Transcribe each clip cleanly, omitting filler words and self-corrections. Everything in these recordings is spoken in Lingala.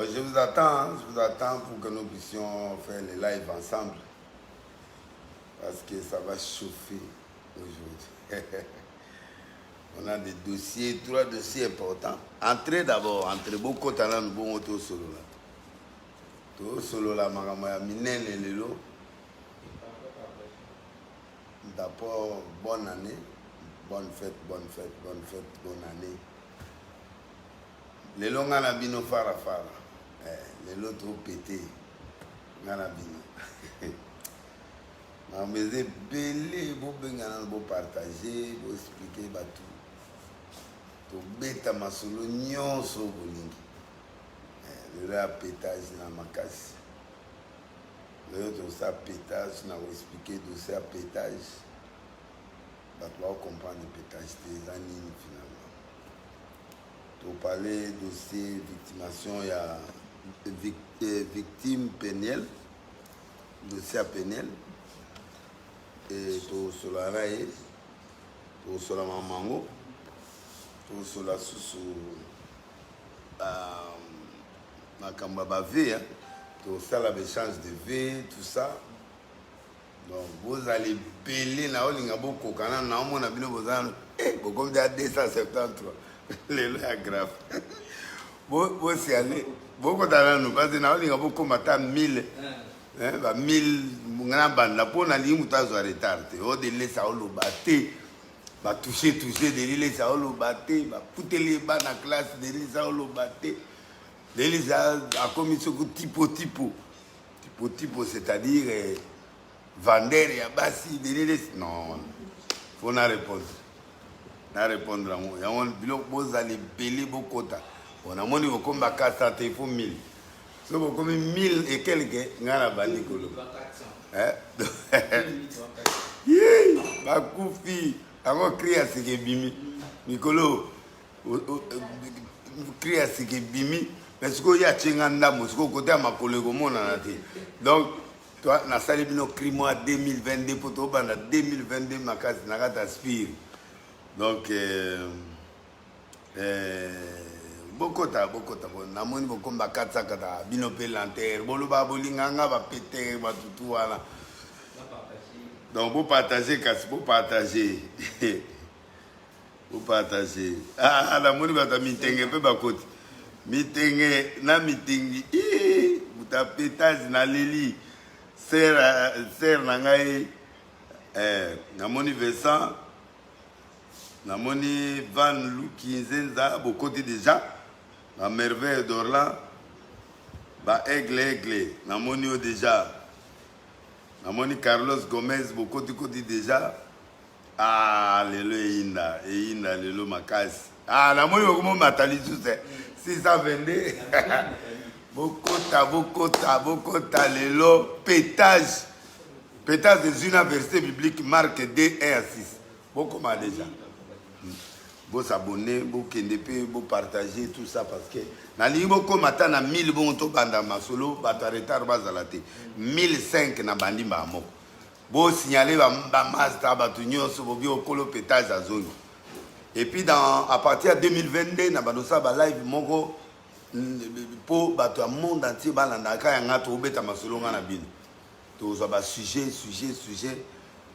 Bon, je vous attends pour que nous puissions faire les lives ensemble. Parce que ça va chauffer aujourd'hui. On a des dossiers, 3 dossiers importants. Entrez d'abord, entrez beaucoup de talent, bon auto solo là. Tout solo là, magamaya minel et lelo. D'abord, bonne année, bonne fête, bonne année. Lelo ngana bino fara. Lelo trop pété. Ngana bino. Mais c'est belé, vous partager, vous expliquer tout. To beta masolo nyonso bolingi. Le pétage na makasi. Le autre ça pétage, na expliquer dossier à pétage. Bah tu vas comprendre le pétage des années finalement. Tu parler dossier victimation, il y a victime pénale, dossier à pénal. Et tu sur la raie, tu sur la mamango. Tout cela sous ma cambaba V, tout ça l'échange de V, tout ça. Donc vous allez payer na olinga boko kana na mon abino bozano comme de 273 les lois grave. Vous c'est aller beaucoup dans nous parce que na olinga boko mata 1000 ba 1000 ngana banda pona limu tazo retard au délai ça au baté. Va toucher des ça au baté, va foutre les bas dans la classe, des ça au baté. Des ça a commis ce typo, c'est-à-dire vendeur et abassi, des non, faut na répondre. Na répondre à moi. Il y a un bloc, vous allez payer beaucoup. On a mon niveau comme à 400, il faut 1000. Si vous avez 1000 et quelques, on a la bande. Hein? Bah, Koufi. Avant crier à ce qui est bimi, Nicolo, crier à ce qui est bimi, mais ce qu'il y a Tchenganda, ce qu'il côté à ma collègue au monde. Donc, toi, na salle bino cri moi 2022 pour toi, banda 2022 ma case n'a pas aspire. Donc, beaucoup ta, na moni beaucoup ma 400 kata, bino pe lanterre, bolo ba bolinganga ba péter ba tout voilà. Donc, vous partagez, vous partagez. Vous partagez. Ah, la monnaie va meeting, peu bas côté. Meeting, na meeting, vous tapez pétage na lili. Serre nangaï, na moni Vincent, na moni Van Lukinzenza, beaucoup déjà. La merveille d'Orlan, ba aigle, na moni déjà. Namoni Carlos Gomez, beaucoup de côté déjà. Ah, lelo Einda, lelo Makas. Ah, namoni beaucoup matali tout ça. 622. Bokota, lelo pétage. Pétage des universités bibliques marque 2, 1 à 6. Beaucoup m'a déjà. Vous s'abonner, vous kendepe, vous partager tout ça parce que na lingo ko matana 1000 bon to banda masolo bata retard bazalate 1005 na bandi mamo. Vous signaler ba master batu nyonso bo bio kolo pétage à zone. Et puis à partir de 2022 na badosa ba live moko pour batu monde entier balanda ka yanga to beta masolo ngana bino. To zo ba sujet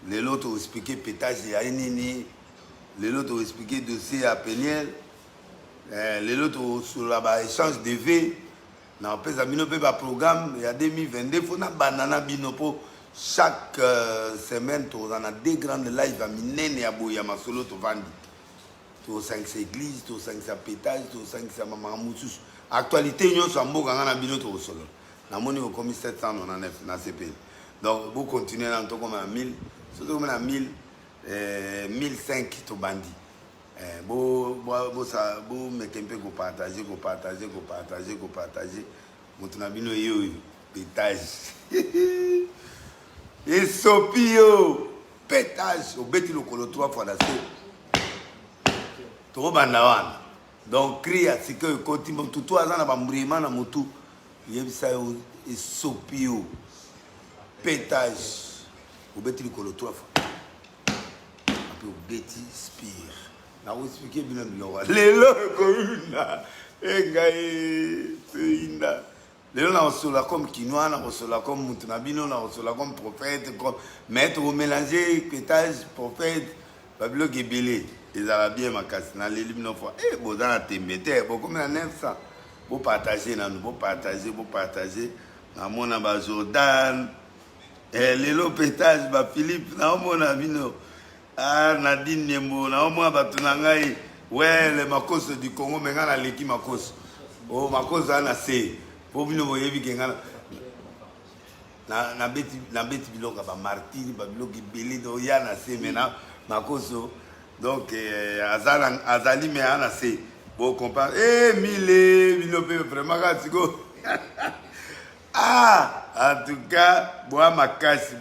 les lots expliquer pétage ya nini. Les autres ont expliqué le dossier à Péniel. Les autres ont sur l'échange de V. Dans le programme, il y a 2022. Il faut que banana binopo. Chaque semaine, on a 2 grandes lives à Minen et à Bouyama Solo. Tu as 5 églises, tu as 5 pétages, tu as 5 maman moussous. Actualité, nous sommes en train de faire des solo. Nous avons commis 799 dans CP. Donc, vous continuez à comme à 1000. Surtout comme à 1000. 1005 to bandi. Bo me kempe ko partager. Mutuna bino yo pétage. Et sopio pétage au beti le colo 3 fois la suite. To banda wana. Donc crie à ce que continue tout toi na ba mbrima na mutu. Yebisa yo et sopio pétage au beti le colo 3 fois. Betty Spear. Na vous expliquer bien le lelo commune. Eh, ngai, c'est inda. Léon a reçu comme quinoa, on a reçu comme Moutonabino, on a reçu comme prophète, comme maître au mélanger, pétage, prophète, Babylone qui est belé. Les Arabiens ma casse, na les limno fois. Eh, bon dans la témété, bon comme la 900. Vous partagez, vous partagez, vous partagez. Na mon aba Jordan, Lélo pétage, ba Philippe, na mon abino. Ah, Nadine Niembo, na mon abatunangai. Ouais, les makos du Congo, mais on a l'équipe makos. Oh, makos a nassé. Pour nous voyez que na beti biloko ba martiri ba biloko belé do ya na se maintenant makoso donc azali mais ana se bon comprendre mille bilope vraiment katiko ah en tout cas bois makasi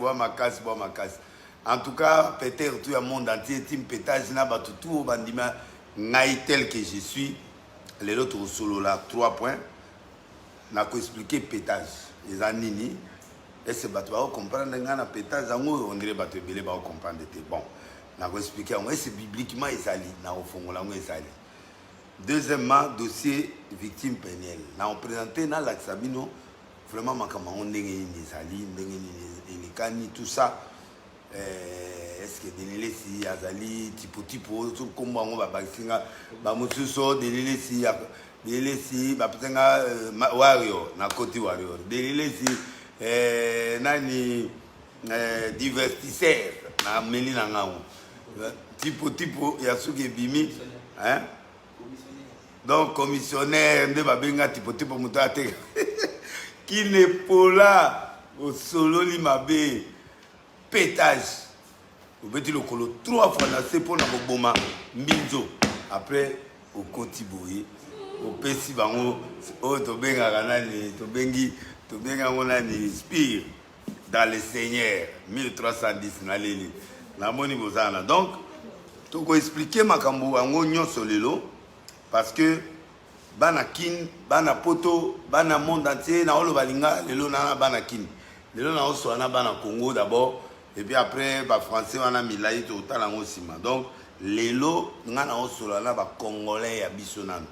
en tout cas peut-être tout le monde entier team pétage na ba tout bandima ngai tel que je suis les autres solo là 3 points. Na ko expliquer pétage les anini et ce bateau va comprendre ngana pétage on dirait bateau belé va comprendre bon na ko expliquer on c'est bibliquement ezali na ofongola ngo ezali. Deuxièmement dossier victime pénale na on présenté na l'axabino vraiment makama on ndenge ezali ndenge ni kani tout ça est-ce que delele si azali tipo tout comme on va bakinga ba mususo delele si delele si bapenga warrior na côté warrior delele si nani divertisseur na meli na ngao tipo ya suki bimi hein donc commissionnaire nde babenga tipo mutate qui n'est pas là au solo li mabe pétage au petit le colo 3 fois là c'est pour na boma mbinzo après au kotiboye au pesi bango o to benga kanani to benga ngona ni spire dans le Seigneur 1310 na leli na moni bozana donc to ko expliquer makambo ango nyonso lelo parce que bana kin bana poto bana monde entier na olo balinga lelo na bana kin lelo na oso na bana Congo d'abord et puis après ba français wana milai to talango sima donc lelo ngana oso na ba congolais ya biso nano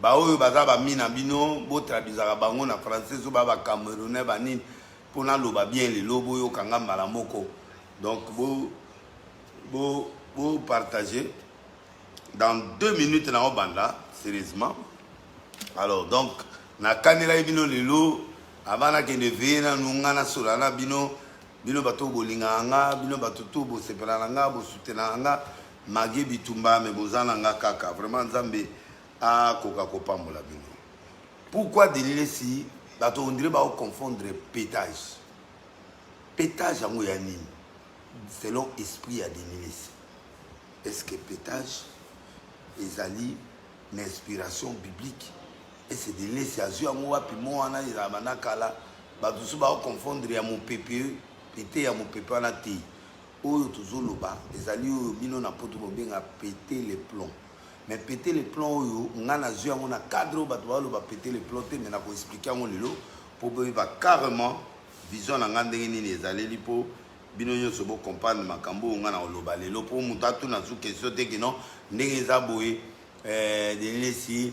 ba oyo baza ba mina bino bo traduisaka bango na français so ba camerounais ba nini pona loba bien lelo boyo kanga mala moko donc bo partager dans 2 minutes na obanda sérieusement. Alors donc na kanela bino lelo avana ke ne vena nungana solana bino bato bolinga nga bino bato to bo sepela nga bo sutena nga magi bitumba me bozana nga kaka vraiment nzambe a koka kopambola bino. Pourquoi delile si bato on dirait ba confondre pétage yango ya nini selon esprit ya delile si est-ce que pétage ezali une inspiration biblique et c'est delile si azu yango wapi mo wana ila banakala bato so ba confondre ya mon PPE pété ya mon PPE wana te oyo tozoloba ezali oyo bino na poto bobenga péter les plombs. Mais péter les plombs oyo ngana zu yango na cadre bato baloba péter les plombs te mais na ko expliquer yango lelo po boyeba carrément vision na ngande nini ezaleli po bino nyonso bo comprendre makambo ngana oloba lelo po mutatu na zu question te que non ndenge eza boye delile si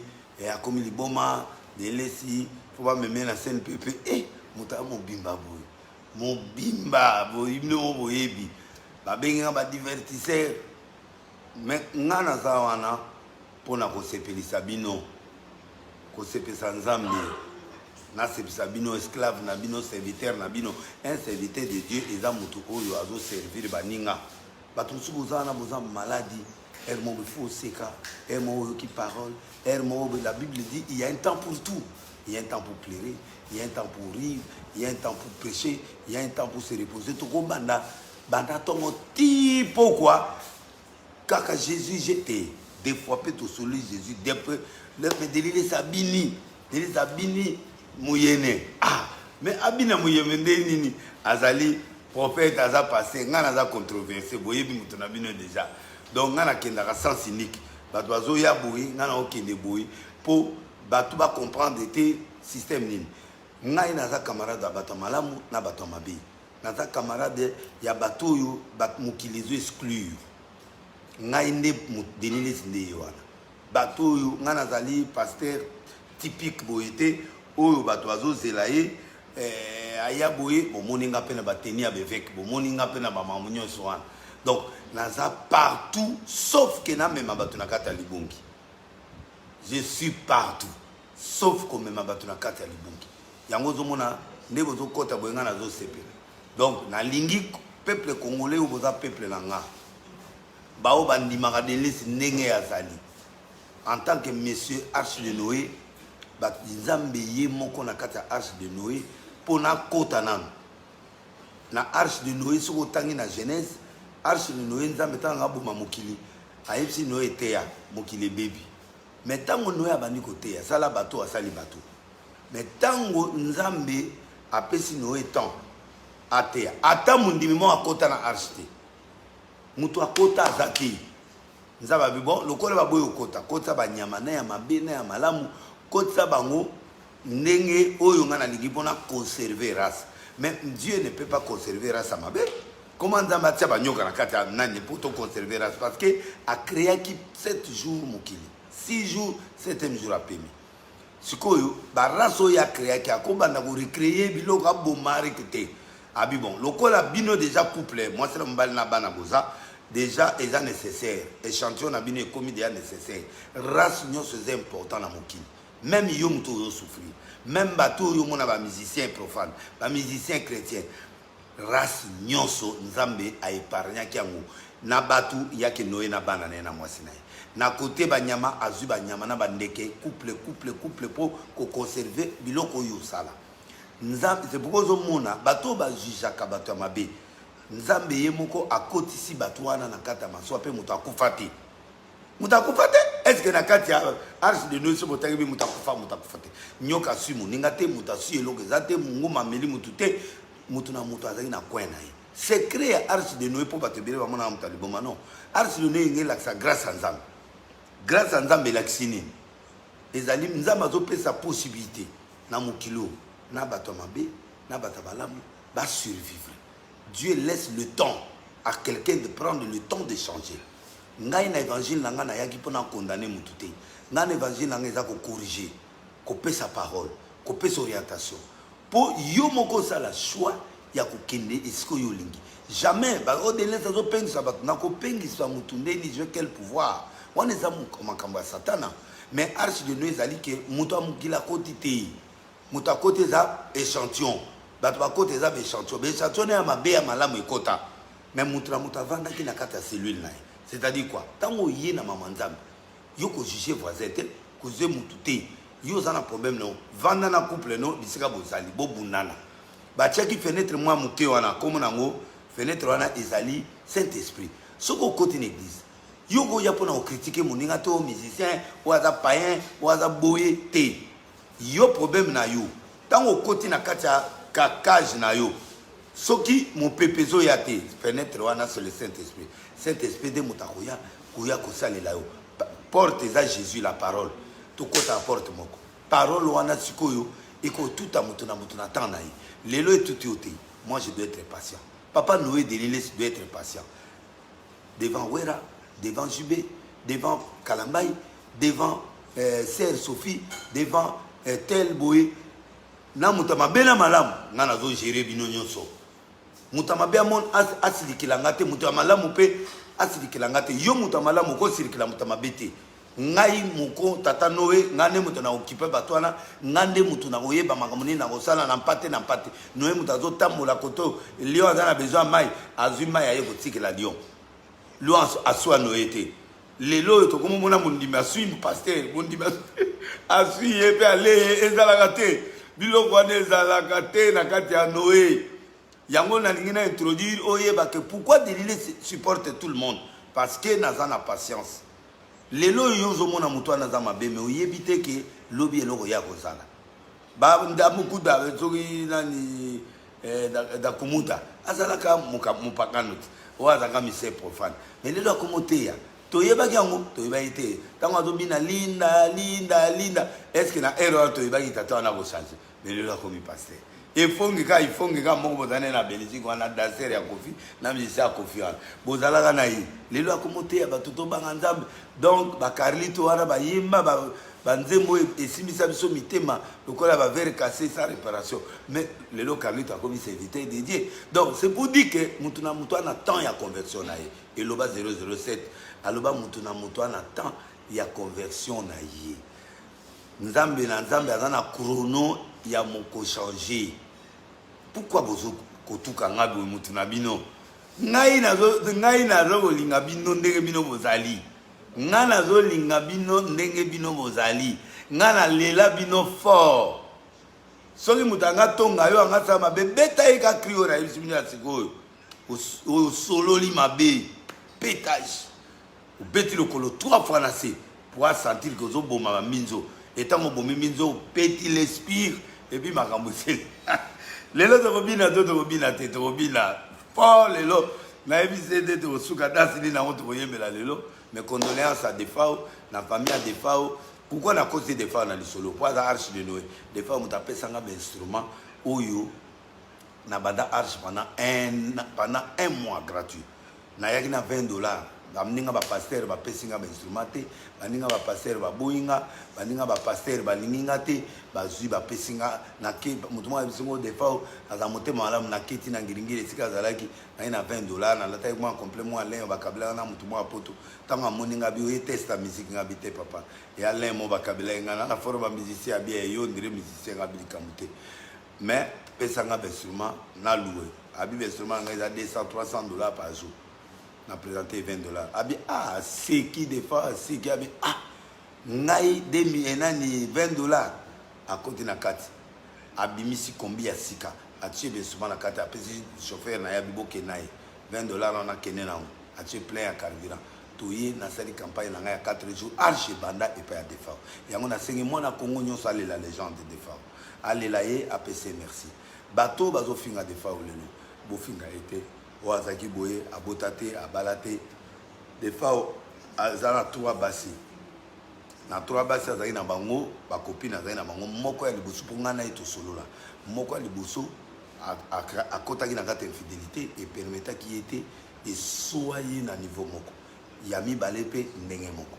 akomi liboma delile si faut pas me mettre na scène pepe muta mobimba boye bino boyebi babenga ba divertisseur mais ngana za wana pona ko sepelisa bino ko sepesa nzambe na sepesa bino esclave na bino serviteur na bino un serviteur de Dieu eza mutu oyo azo servir baninga bato subozana bozana maladie hermo faut seka hermo qui parole hermo la Bible dit il y a un temps pour tout. Il y a un temps pour pleurer, il y a un temps pour rire, il y a un temps pour prêcher, il y a un temps pour se reposer. Tout comme banda tongo ti pourquoi kaka Jésus j'étais des fois peut au soleil Jésus des peu le délire sabini mouyene mais abina mouyene nini azali prophète aza passé ngana aza controversé boyebi mutuna bino déjà donc ngana kendaka sens unique bato azo ya boyi ngana okende boyi po bato ba comprendre te système nini ngai naza camarade bato malamu na bato mabe naza camarade ya bato yo bat mukilizo exclure ngai nde delile sinde wana bato oyo nga nazali pasteur typique boyete oyo bato bazozela ye aya boye bomoni nga mpe na bateni ya beveke bomoni nga mpe na bamamu nyonso wana donc naza partout sauf que namema bato na kati ya libongi. Je suis partout sauf komema bato na kati ya libongi yango ozomona nde bozokota boye nga nazosepela. Donc nalingi peuple congolais oyo boza peuple na nga bao bandimaka delisi ndenge azali en tant que monsieur Arche de Noé nzambe ye moko na kati ya Arche de Noé pona kota nano na Arche de Noé soki otangi na Genèse Arche de Noé nzambe tanga boma mokili ayebisi Noé eteya mokili ebebi mais ntango Noé abandi koteya asala bato asali bato mais ntango nzambe apesi Noé temps ateya ata mondimi mo akota na Arche te mutu akota azaki nzaba bon lokola baboyo kota banyama na ya mabe na ya malamu kota bango ndenge oyo nga nalingi mpona conserver race. Mais Dieu ne peut pas conserver race à mabe. Comment nzamba tia banyoka na kati ya nani poto conserver race parce que a créé qui 7 jours mokili 6 jours 7e jour apemi sikoyo ba race oyo ya créé ki akobanda ko recréer biloko abomari kete abi bon lokola bino déjà couple moi c'est mbali na bana boza déjà est nécessaire échantillon na bino comme déjà nécessaire race nyonso c'est important na mokili même yo muto yo souffrir même bato yo mona ba musicien profane ba musicien chrétien race nyonso nzambe a épargné kiango na batu yake Noé na bana na mwasi na na côté banyama azu banyama na bandeke couple pour ko conserver biloko yo sala nzambe c'est pourquoi zo mona bato ba jujaka bato mabe nzambe ye moko akotisi bato wana na kata maswa pe muto akufati est-ce que na kati ya Arche de Noé so botangi bi muto akufati nyoka simu ningate muto asu eloko zate nguma meli muto te mutu na mutu azali na coin na ye secret ya Arche de Noé po bato bele bamona mutu aliboma non Arche de Noé ngelakisa grâce à nzambe elakisi nini ezali nzambe azopesa possibilité na mokilo na bato mabe na bato balamu ba survivre. Dieu laisse le temps à quelqu'un de prendre le temps de changer. Ngai na évangile na nga na yaki pona condamner mutu te nga na évangile na nga eza ko corriger ko pesa parole ko pesa orientation pour yo moko sala choix ya kokende esiko yo lingi jamais ba au-delà de zo pengisa bato na ko pengisa mutu ndeni je quel pouvoir wana eza makambo ya satana. Mais Arche de Noé ezali ke mutu amukila koti te mutu akoti eza échantillon bato bakoti eza échantillon ya mabe ya malamu ekota mais mutu na mutu avandaki na kati ya cellule na ye c'est-à-dire quoi tango ye na mama nzambe yo ko juger voisin te ko ze mutu te yo za na problème no vanda na couple no bisika bozali bobunana batiaki fenêtre mwa muke wana comme nango fenêtre wana ezali Saint-Esprit soko côté une église yo go ya pona critiquer moninga to musicien ou aza païen ou aza boye te yo problème na yo tango côté na kati ya kakage na yo soki mon pepezo ya te fenêtre wana sur le Saint-Esprit Saint-Esprit de mutakoya koya kosalela yo porte za Jésus la parole to kota porte moko parole wana sikoyo eko tout à mutu na tana yi lelo etuti ote moi je dois être patient papa Noé de l'île doit être patient devant Wera devant Jubé devant Kalambay devant Sœur Sophie devant tel boy na mutama bena malamu nga nazo gérer bino nyonso mutama be amon asilikila ngate mutama malamu pe asilikila ngate yo mutama malamu ko silikila mutama bete ngai muko tata Noé ngane mutu na okipe batwana ngande mutu na oyeba makamuni na kosala na mpate Noé mutu azotambola koto lion azana besoin mai azui mai aye kotikela lion lion aswa Noé te lelo to komo mona mundimi asui pasteur mundimi asui yepe ale ezalaka te biloko wana ezalaka te na kati ya Noé yango nalingi na introduire oyeba que pourquoi Delilé supporte tout le monde parce que naza na patience lelo yozo mona mutu wana za mabe me oyebi te ke lobi eloko ya kozala ba ndamuku da zoki nani da kumuta azalaka mupakano o azaka mise profane mais lelo akomoteya toyebaki yango toyebaki te ntango azobina linda est-ce que na erreur toyebaki tata wana kochanger mais lelo akomi pasteur il faut que mon bozane na Belgique on a danser ya Kofi na musicien Kofi bozala na yi lelo akomote ya batoto banganzambe donc ba Carlito wana ba yimba ba nzembo esimisa biso mitema lokola ba verre cassé sans réparation mais lelo Carlito a commis ses invités dédiés donc c'est pour dire que mutuna mutu na temps ya conversion na ye et loba 007 aloba mutuna mutu na temps ya conversion na ye nzambe na nzambe azana chrono ya moko changer. Pourquoi vous kotuka ngabi mutu na bino ngai nazo linga bino ndenge bino bozali nga nazo linga bino ndenge bino bozali nga na lela bino fort soki mutu anga tonga yo anga sama bebeta eka krio na yebisi bino ya sikoyo osololi mabe pétage obeti lokolo 3 fois na se pour sentir que ozoboma baminzo etango bomi minzo peti l'esprit et puis makambo sele lelo tokobina to tokobina te tokobina fort lelo nayebisi te tokosuka dasili nango tokoyembela lelo mes condoléances à Defao na famille à Defao pourquoi na cause de Defao na lisolo po aza arche de Noé Defao moto apesanga bainstrument oyo na banda arche pendant un mois gratuit nayaki na $20 bamninga bapasteur bapesinga bainstrument te baninga bapasteur baboyinga baninga bapasteur balinginga te bazwi bapesinga nake moto moko abisingo Defao aza motema malamu naketi na ngiringiri esika azalaki naye na $20 nalataki mwa complet mwa lin bakabelaka na moto moko apoto ntango amoninga bi oye testa musike nga bi te papa ya lin mo bakabelaki nga na foro bamusicien abi eyo ndire musicien nga bilikambo te mais pesanga bainstrument na loué abi bainstrument nga eza $200-300 par jour na présenté $20 abi c'est qui des fois c'est qui abi ngai demi enani $20 à côté na kati abimisi kombi ya sika atie besuma na kati apesi chauffeur na ya biboke naye $20 na kene na atie plein ya carburant toye na sali campagne na ngai ya 4 jours arche banda et pas ya Defao yango na sengi mwana Congo nyonso ale la légende de Defao ale la ye apesi merci bateau bazo finga Defao lelo bo finga été Oazaki boye abotate abalate Defao azana 3 basi na 3 basi azaki na bango ba copine azaki na bango moko ya liboso ponga na eto solola moko ya liboso akotaki na kati infidélité et permetta qui était et soyez na niveau moko yami balepe ndenge moko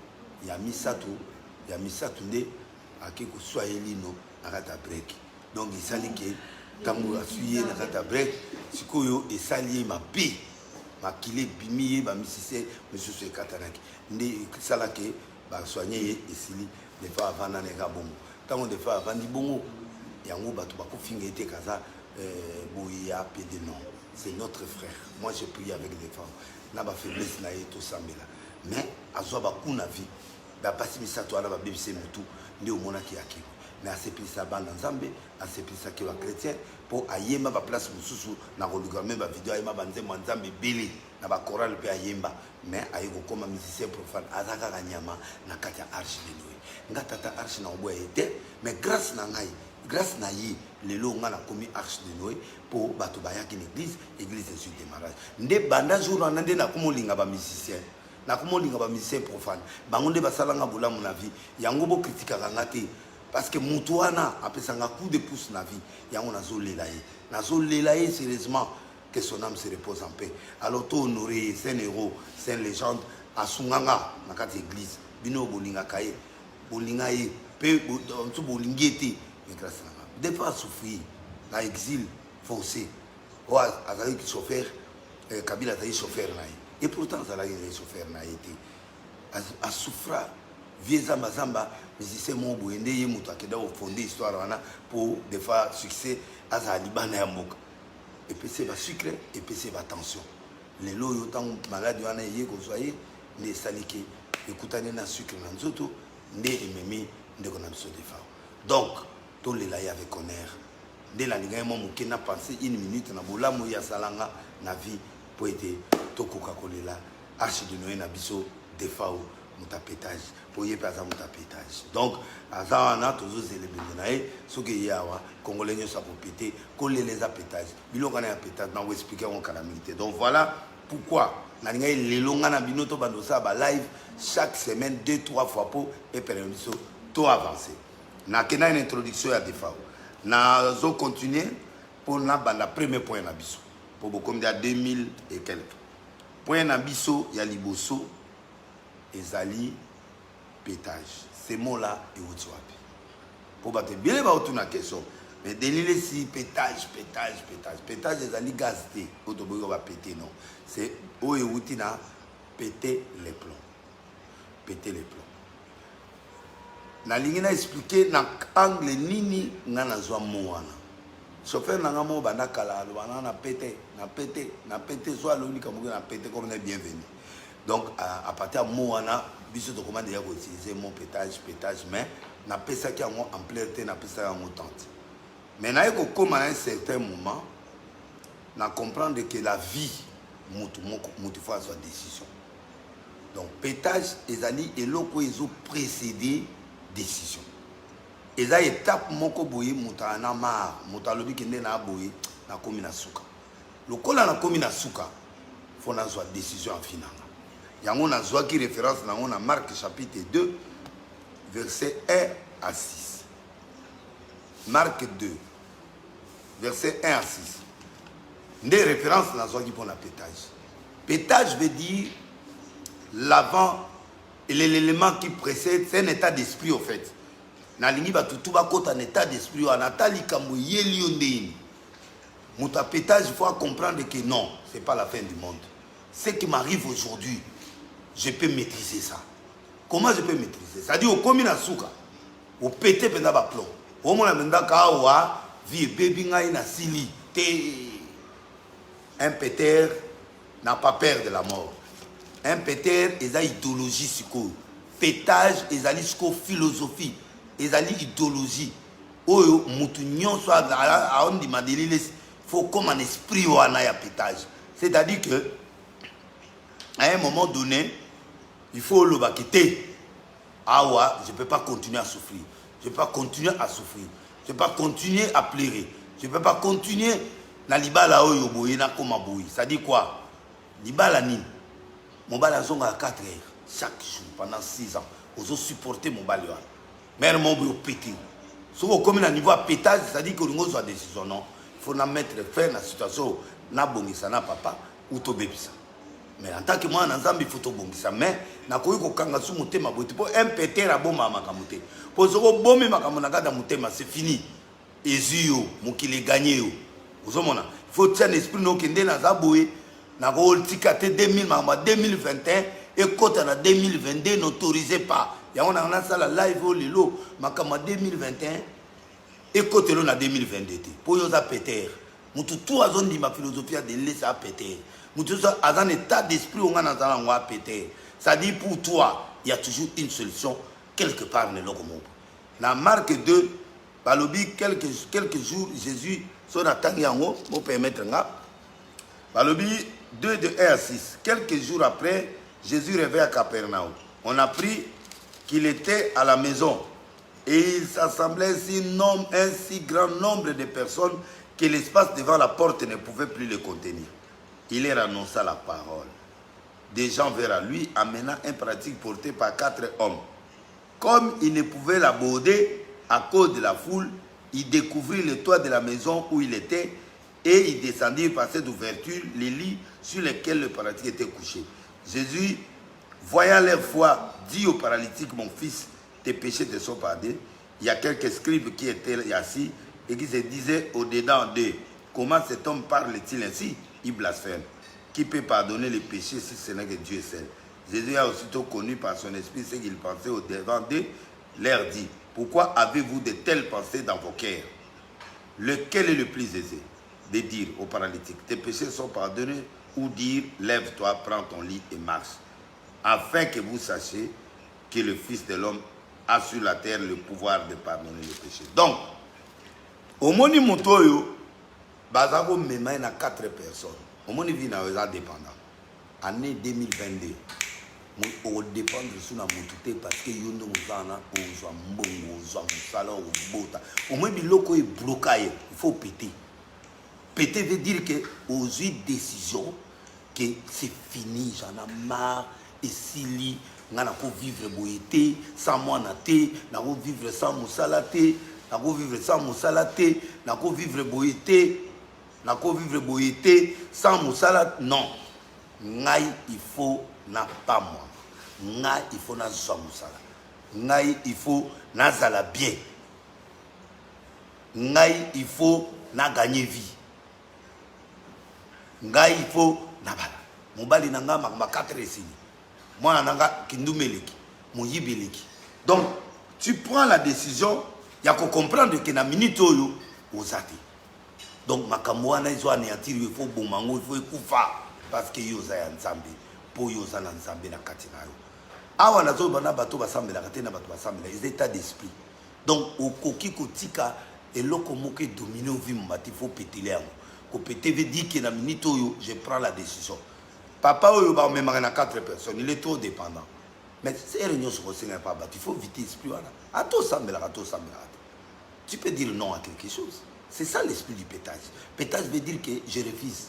yami satu nde akiko soyez lino na kata break donc il sali que tango asuye na kata break sikoyo esali mabe makile bimiye ba misise monsieur se katanaki nde sala ke ba soigner ye esili de fa avana ne ka bongo tango de fa avandi bongo yango bato ba ko finga ete kaza boya pede non c'est notre frère moi je prie avec les femmes na ba faiblesse na ye to sambela mais azwa ba kuna vie ba pasi misato ala ba bebise mutu nde omona ki akiko mais asepelisa bana nzambe asepelisa ke ba chrétien pour ayemba ba place mususu na koluka même ba vidéo ayemba banzembo nzambe beli na ba chorale pe ayemba mais ayeko koma musicien profane azaka kanyama na kati ya arche de Noé ngatata arche na oboya ete mais grâce na ngai grâce na yi lelo nga na komi arche de Noé pour bato bayaki na église de suite démarrage nde banda jour na nde na komolinga ba musicien na komolinga ba musicien profane bango nde basalanga bolamu na vie yango bo kritikaka ngate parce que Moutouana a fait un coup de pouce dans la vie. Il y a un azolelaye sérieusement que son âme se repose en paix. Alors tout honoré, c'est un héros, c'est une légende. À Sunganga, dans cette église, bino bolinga kaye, bolinga ye, pe tout bolingeti, mais grâce à la des fois souffrir, dans l'exil forcé. Ou azali chauffeur, Kabila azali chauffeur naï. Et pourtant azali chauffeur naï été. À souffrir. Vieux Zamba, musicien mon boende ye mutu akeda fonder histoire wana pour des fois succès aza libana ya mboka et puis c'est ba sucre et puis c'est ba tension les lo yo tant malade wana ye ko soye ne salike ekutane na sucre na nzoto nde ememi nde ko na biso Defao donc to lela ya avec honneur nde la linga mo muke na penser 1 minute na bolamu ya salanga na vie pour aider to koka kolela arche de Noé na biso Defao mutapétage pour y passer mutapétage donc azana toujours célébrer naé ce que yawa congolais ne savent péter coller les apétages bilonga na pétage na expliquer en calamité donc voilà pourquoi na linga lelonga na binoto bandosa ba live chaque semaine 2-3 fois pour et permettre tout avancer na kena une introduction à Defao na zo continuer pour la premier point d'abisso. Pour beaucoup, il y a 2000 et quelques. Point d'abisso, il y a liboso, ezali, pétage. Ces mots-là, et où tu as. Pour battre bien, il va autour de la question. Mais délire si pétage, pétage, ezali gazé. Autobus va péter, non. C'est où et où tu as pété les plombs. Péter les plombs. Na lingina expliquer na angle nini ngana zwa moana. Chauffeur na ngamo bana kala bana na pété soit l'unique comme na pété comme on est bienvenu. Donc à partir de moana biso to comment déjà utiliser mon pétage mais na pesa qui en ampleur na pesa en tente. Mais na eko comme à un certain moment na comprendre que la vie mutu fois sa décision. Donc pétage ezali eloko ezo précéder décision. Et ça étape moko boye muta na mar muta lobi kende na boye na komi na suka. Lokola na komi na suka faut na soit décision en finale. Yango na zwa qui référence na on a Marc chapitre 2 verset 1 à 6. Marc 2 verset 1 à 6. Des références na zwa qui pour la pétage. Pétage veut dire l'avant et l'élément qui précède, c'est un état d'esprit au fait. Na lingi ba tout ba kota un état d'esprit en atali kambo yeli ondeni. Muta pétage, il faut comprendre que non, c'est pas la fin du monde. Ce qui m'arrive aujourd'hui, je peux maîtriser ça. Comment je peux maîtriser? Ça dit au komina suka, au pété penda ba plomb. Au mona menda ka wa vie baby ngai na sili te. Un péter n'a pas peur de la mort. Un péter, il a idéologie, pétage, il a philosophie, il a idéologie. Oyo, moutounion soit à on dit il faut comme un esprit ou un pétage. C'est-à-dire que, à un moment donné, il faut le baqueter. Ah ouais, je ne peux pas continuer à souffrir. Je ne peux pas continuer à souffrir. Je ne peux pas continuer à pleurer. Je ne peux pas continuer na libala oyo boye na koma boye. Ça dit quoi? Libala ni. Mon bal a 4 heures chaque jour pendant 6 ans. Vous avez supporté mon bal. Mais mon bal est pété. Si vous avez un niveau à pétage, ça dit que vous avez une décision. Non. Il faut mettre fin à la situation. Na bongisa na papa ou to bebisa. Mais en tant que moi, il faut to bongisa. Mais na koyi ko kanga su mutema bote. Pour un péter à bon mama kamote. Pour ce que bon mama kamonaka da mutema, c'est fini. Ezio, mukile gagné. Vous avez il faut tenir l'esprit no kende na zaboué. Na tikate 2021 et côté en 2022 n'autorisez pas. Il y a on a ça la live au lilo makama 2021 et côté là en 2022. Pour yo ça péter. Mutu tout a zone di ma philosophie de laisser à péter. Mutu ça a un état d'esprit on a dans la péter. Ça dit pour toi, il y a toujours une solution quelque part dans le locomotive. Dans Marc 2, balobi quelques jours Jésus son attend yango pour permettre nga. Balobi 2 de 1 à 6. Quelques jours après, Jésus revint à Capernaum. On a appris qu'il était à la maison. Et il s'assemblait un si grand nombre de personnes que l'espace devant la porte ne pouvait plus le contenir. Il leur annonça la parole. Des gens vers lui, amenant un pratique porté par 4 hommes. Comme il ne pouvait l'aborder à cause de la foule, il découvrit le toit de la maison où il était. Et ils descendirent par cette ouverture les lits sur lesquels le paralytique était couché. Jésus, voyant leur foi, dit au paralytique, mon fils, tes péchés te sont pardonnés. Il y a quelques scribes qui étaient assis et qui se disaient au-dedans d'eux, comment cet homme parle-t-il ainsi? Il blasphème. Qui peut pardonner les péchés si ce n'est que Dieu seul? Jésus a aussitôt connu par son esprit ce qu'il pensait au-devant d'eux, leur dit, pourquoi avez-vous de telles pensées dans vos cœurs? Lequel est le plus aisé? De dire au paralytique, tes péchés sont pardonnés, ou dire, lève-toi, prends ton lit et marche, afin que vous sachiez que le Fils de l'homme a sur la terre le pouvoir de pardonner les péchés. Donc, au moni motoyo, bazako mema na 4 personnes. Au moni vina oza dépendant. Année 2022. On dépend de sous la moutouté parce que yondo muzana ozwa mbongo ozwa musala obota. Au moins biloko est bloqué, il faut péter. Péter veut dire que aux décision que c'est fini, j'en ai marre et si n'a pas vivre boyete sans moi naté, n'a pas vivre sans musala té, n'a pas vivre sans musala té, n'a pas vivre boyete nako vivre boyété sans mosala non ngai il faut na pas moi ngai il faut na zwa mosala ngai il faut na zala bien ngai il faut na gagner vie ngai il faut na bala mobali nanga makamba 4 esini mwana nanga kindumeleki moyibeleki donc tu prends la décision ya ko comprendre que na minute oyo ozati donc makambo wana izo anéantir il faut bomango il faut ekufa parce que yoza ya nzambe po yoza na nzambe na kati na yo awa nazo bana bato basambela kate na bato basambela les états d'esprit donc okoki kotika eloko moko dominer au vie mbati faut péter yango ko péter veut dire que na minute oyo je prends la décision papa oyo ba memaka na 4 personnes il est trop dépendant mais c'est réunion sur le pas il faut vite esprit wana ato sambela tu peux dire non à quelque chose c'est ça l'esprit du pétage pétage veut dire que je refuse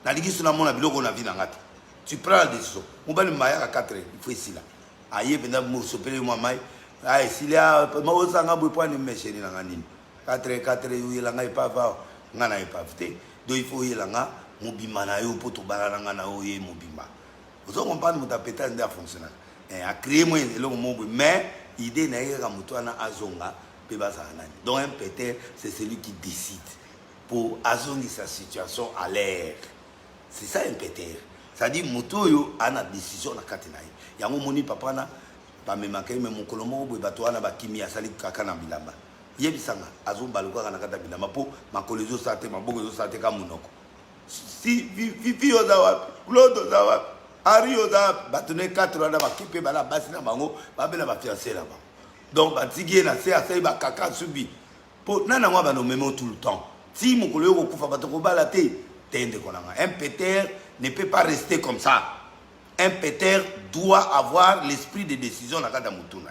na ligi na mona biloko na vie na ngati tu prends la décision mobali maya à 4 il faut ici là aye benda mo sopele moi mai ay s'il y a mo sanga bo point me chéri na ngani 4 yo la ngai pas va ngana e pas vite donc il faut y la nga mobima na yo poto balana ngana o ye mobima vous comprenez mon pétage nda fonctionner a créé moi eloko mo mais idée na yeka mutu ana azonga pe basa nani donc un péteur c'est celui qui décide pour azongi sa situation à l'air c'est ça un péteur ça dit mutu yo ana décision na kati na ye yango moni papa na ba memaka me mokolo mo boye bato wana bakimi asali kaka na bilamba yebisanga azombaluka na kata bilamba po makolo zo sate maboko zo sate ka munoko si vivi oza wapi Claude oza wapi Ari oza batone 4 wana bakipe bala basi na bango babela ba fiancé là-bas donc batigi na se asai ba kaka subi po nana ngwa ba no memo tout le temps si mokolo yo kokufa bato ko bala te tende konanga un péteur ne peut pas rester comme ça un péteur doit avoir l'esprit de décision na kata mutuna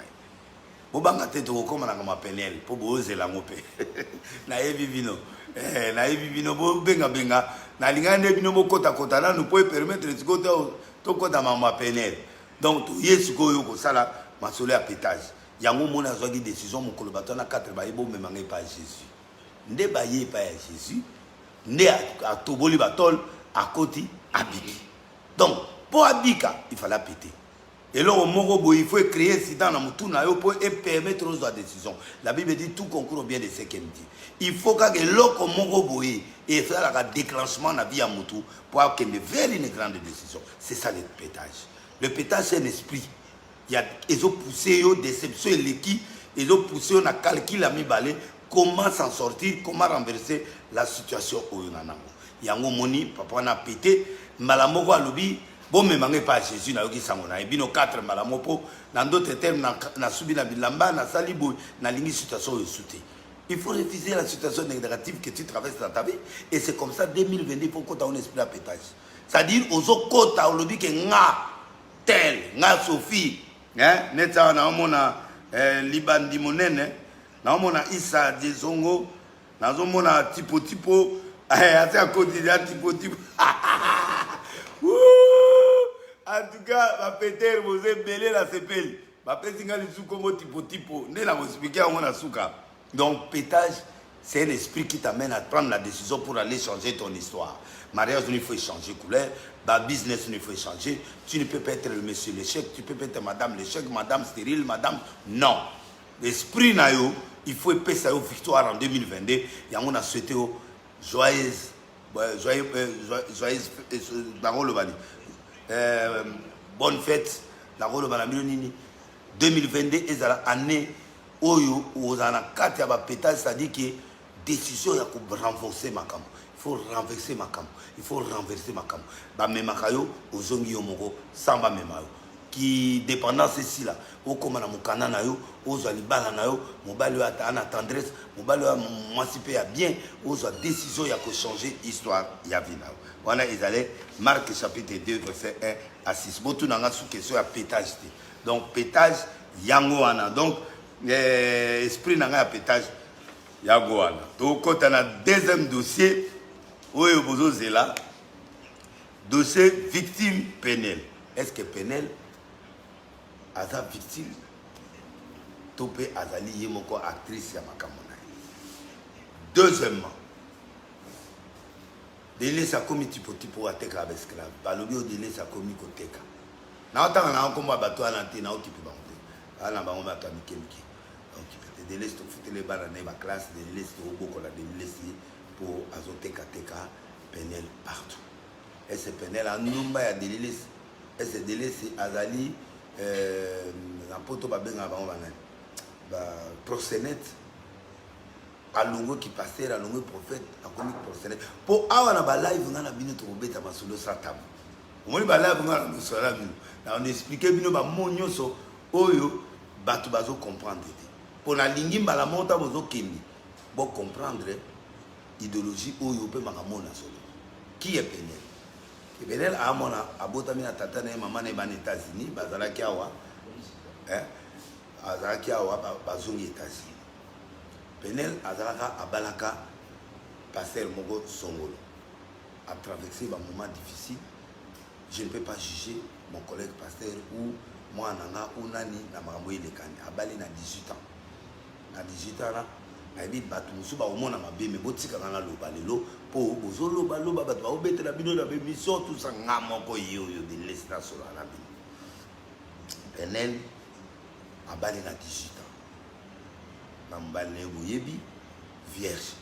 bobanga te to koma na ma penel po bozela ngope na yebi bino na yebi bino bo benga na lingande bino mokota kota na nous peut permettre de kota to kota ma penel donc to yesu ko yo ko sala masolo ya pétage yango mona zwaki décision mokolo bato na 4 ba yebo memanga pa Jésus nde ba ye pa ya Jésus nde a toboli batol à côté abiki donc pour abika il fallait péter et là il faut créer sida na mutu na yo pour permettre aux décisions la Bible dit tout concourt au bien de ce qu'elle dit il faut que loko moko boye et faire un déclenchement na vie ya mutu pour qu'il vers une grande décision c'est ça le pétage c'est un esprit il y a ils ont poussé yo déception eleki ils ont poussé na calcul à mi balé comment s'en sortir comment renverser la situation au nanango yango moni papa na pété malamoko alobi bon me mangé pas Jésus na yoki sango na ebino 4 malamopo dans d'autres termes na subi na bilamba na salibo na lingi situation yo souté il faut refuser la situation négative que tu traverses dans ta vie et c'est comme ça 2022 il faut que tu aies un esprit à pétage c'est-à-dire aux autres côtés olobi que nga tel nga Sophie hein neta na mona libandi monene na mona Isa Dezongo na mona tipo ata quotidien tipo en tout cas va péter vous belé la sepeli va péter nga lisu comme tipo nde na expliquer on a souka donc pétage c'est un esprit qui t'amène à prendre la décision pour aller changer ton histoire mariage il faut changer couleur bah business il faut changer tu ne peux pas être le monsieur l'échec tu peux pas être madame l'échec madame stérile madame non l'esprit na yo il faut payer sa victoire en 2022 yango on a souhaité joyeuse bonne fête la rôle de la nini 2022 est année oyo ozana kati ya ba pétage c'est-à-dire que décision ya ko renforcer makam il faut renverser makam il faut renverser makam ba memaka yo ozongi yo moko samba memayo qui dépendance ici là au comme na mukana na yo ozwa libala na yo mobali ata ana tendresse mobali mwasi pe ya bien ozwa décision ya ko changer histoire ya vie na yo wana ezale Marc chapitre 2 verset 1 à 6 botu nanga sous question ya pétage donc pétage yango wana donc esprit nanga ya pétage yango wana to kota na deuxième dossier oyo bozo zela dossier victime pénale est-ce que pénale aza victime topé azali yemoko actrice ya makambo na deuxièmement Deleuze a commis tipo ateka avec esclave. Balobi o Deleuze a commis koteka. Na otanga na komba bato ala te na okipi bango. Ala bango bato amikemiki. Donc Deleuze to fitele bana na ba classe de Deleuze to boko la Deleuze pour azoteka teka Penel partout. Et c'est Penel a numba ya Deleuze. Et c'est Deleuze azali na poto ba benga bango bana. Ba proxénète alongo qui pasteur alongo prophète akomi proxénète pour awa na ba live ngana bino to beta masolo satam omoni ba live ngana no sala bino na on expliquer bino ba monyoso oyo batu bazo comprendre te pour na lingi mbala monta bozo kindi bo comprendre idéologie oyo pe makamona solo qui est Penel Penel a mona abota mina tata na mama na ba États-Unis bazalaki awa azalaki awa bazongi États-Unis Penel azalaka abalaka pasteur Mogo Songolo a traversé un moment difficile. Je ne peux pas juger mon collègue pasteur ou moi nanga ou nani na makambo elekani abali na 18 ans. Na 18 ans là, ayebi batu musu ba omona mabe me botika ngana loba lelo po bozolo ba loba batu ba obete la bino na be miso tout ça ngamoko yo de l'État sur la bino. Penel abali na 18 ans. Nambale boyebi vierge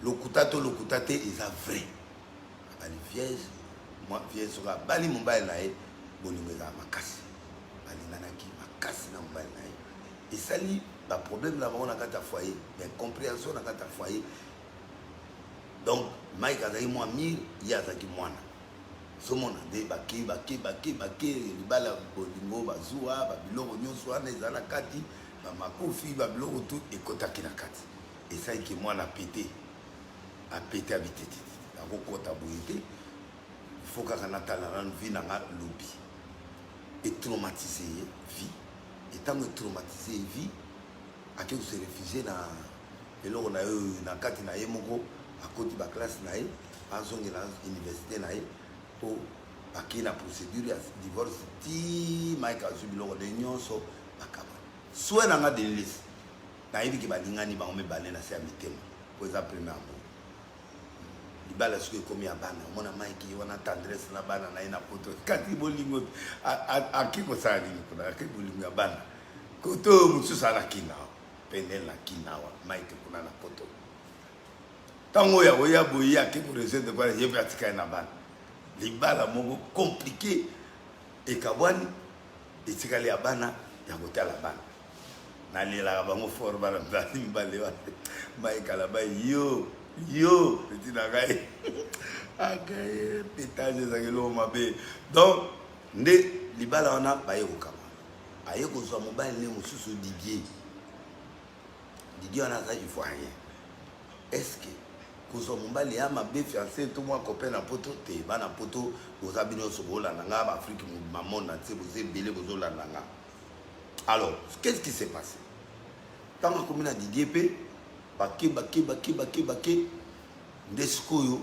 lokutate eza vrai abali vierge moi vierge soka bali mobali na ye bolingo eza makasi balinganaki makasi na mobali na ye esali baproblème na bango na kati ya foyer incompréhension na kati ya foyer donc Mike azalaki mwa mire ye azalaki mwana somona nde bake libala bolingo bazuwa babiloko nyonso wana eza na kati makofi babiloko tout ekotaki na kati esalaki mwana apete abitete akokota boye te faut kaka natala na vie nanga lobi etraumatise ye vie etango etraumatise ye vie ake kose réfugie na eloko na yo na kati na ye moko akoti baklasse na ye azongela université na ye po akei na procédure ya divorce ti Mike azwi biloko de nyonso bakaba soit nanga Deleuze nayebi ke balingani bango mibale na se ya mitema po eza premier amour libala soki ekomi ya bana omona Mike wana tendresse na bana na ye na poto kati bolingo aki kosala nini kuna aki bolingo ya bana koto mosusu ana kinawa Penel na kinawa Mike kuna na poto ntango oyo akoya boye aki koresende kwana yepe atikali na bana libala moko compliqué ekabwani etikali ya bana ya kotala bana nalela bango fort bana mbale wana maikala ba yo tina kai akaye pétage za kelo mabe donc nde libala wana baye kokama aye kozwa mobile ne mususu Didier wana za ivoirien est-ce que kozwa mobile ya mabe fiancé to moi copain na poto te bana poto ozabino sobola nanga ba Afrique monde entier boze belé bozola nanga. Alors qu'est-ce qui s'est passé? Tant que comme na Didier pe bake ndesikoyo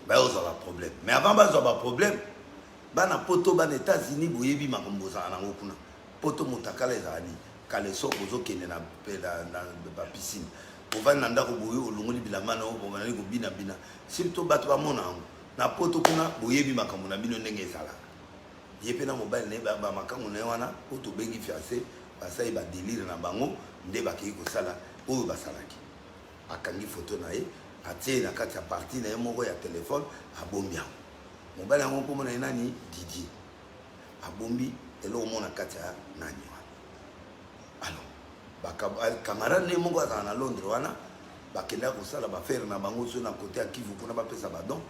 ba oza problème mais avant ba oza problème bana poto bana États-Unis boyebi makambo za na ngokuna poto mutakala ezali kaleso bozo kende na piscine ovanda ndako boye olongoli bilamba na obongali ko bina surtout bato ba mona na poto kuna boyebi makambo na bino ndenge ezala yepe na mobile ne ba makambo na wana poto bengi fiancé basai ba délire na bango nde bakiki kosala oyo basalaki akangi photo na ye atie na kati ya partie na ye moko ya téléphone abombi yango mobile yango kombo na ye nani Didier abombi eloko mona kati ya nani wana alors camarade ne moko azala na Londres wana bakenda kosala bafere na bango so na côté ya Kivu kuna bapesa badon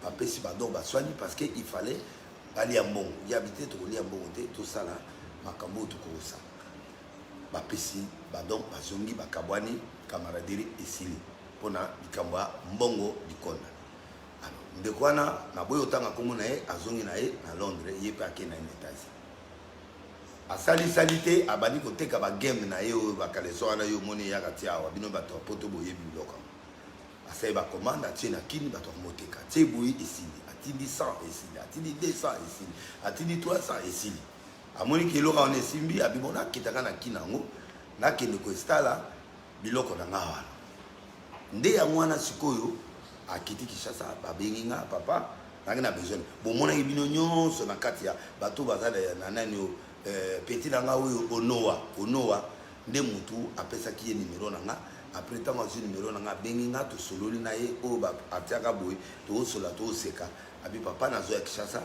bapesi badon baswani parce que il fallait balia mbongo ya habité tokolia mbongo te tosala makambo tokosala bapesi badon bazongi bakabwani camaraderie esili pona likambo ya mbongo likonda alors ndeko wana na boyo tanga kombo na ye azongi na ye na Londres ye pe ake na États-Unis asali te abandi koteka ba game na ye oyo bakaleso wana yo moni ya kati awa bino bato poto boyebi biloko asai ba commande atie na kini bato moteka tie boyi esili atindi 100 esili atindi 200 esili atindi 300 esili amoni ke eloko wana esimbi abimona kitaka na kinango nakende ko installa biloko na nga wana nde yango wana sikoyo akiti Kinshasa babenginga papa nanga na besoin bon mona ibino nyonso na kati ya bato bazala na nani petit nanga oyo onoa nde mutu apesa ki numéro nanga après tant que numéro nanga benginga to sololi na ye o ba atiaka boy to sola to seka abi papa na zo ya Kinshasa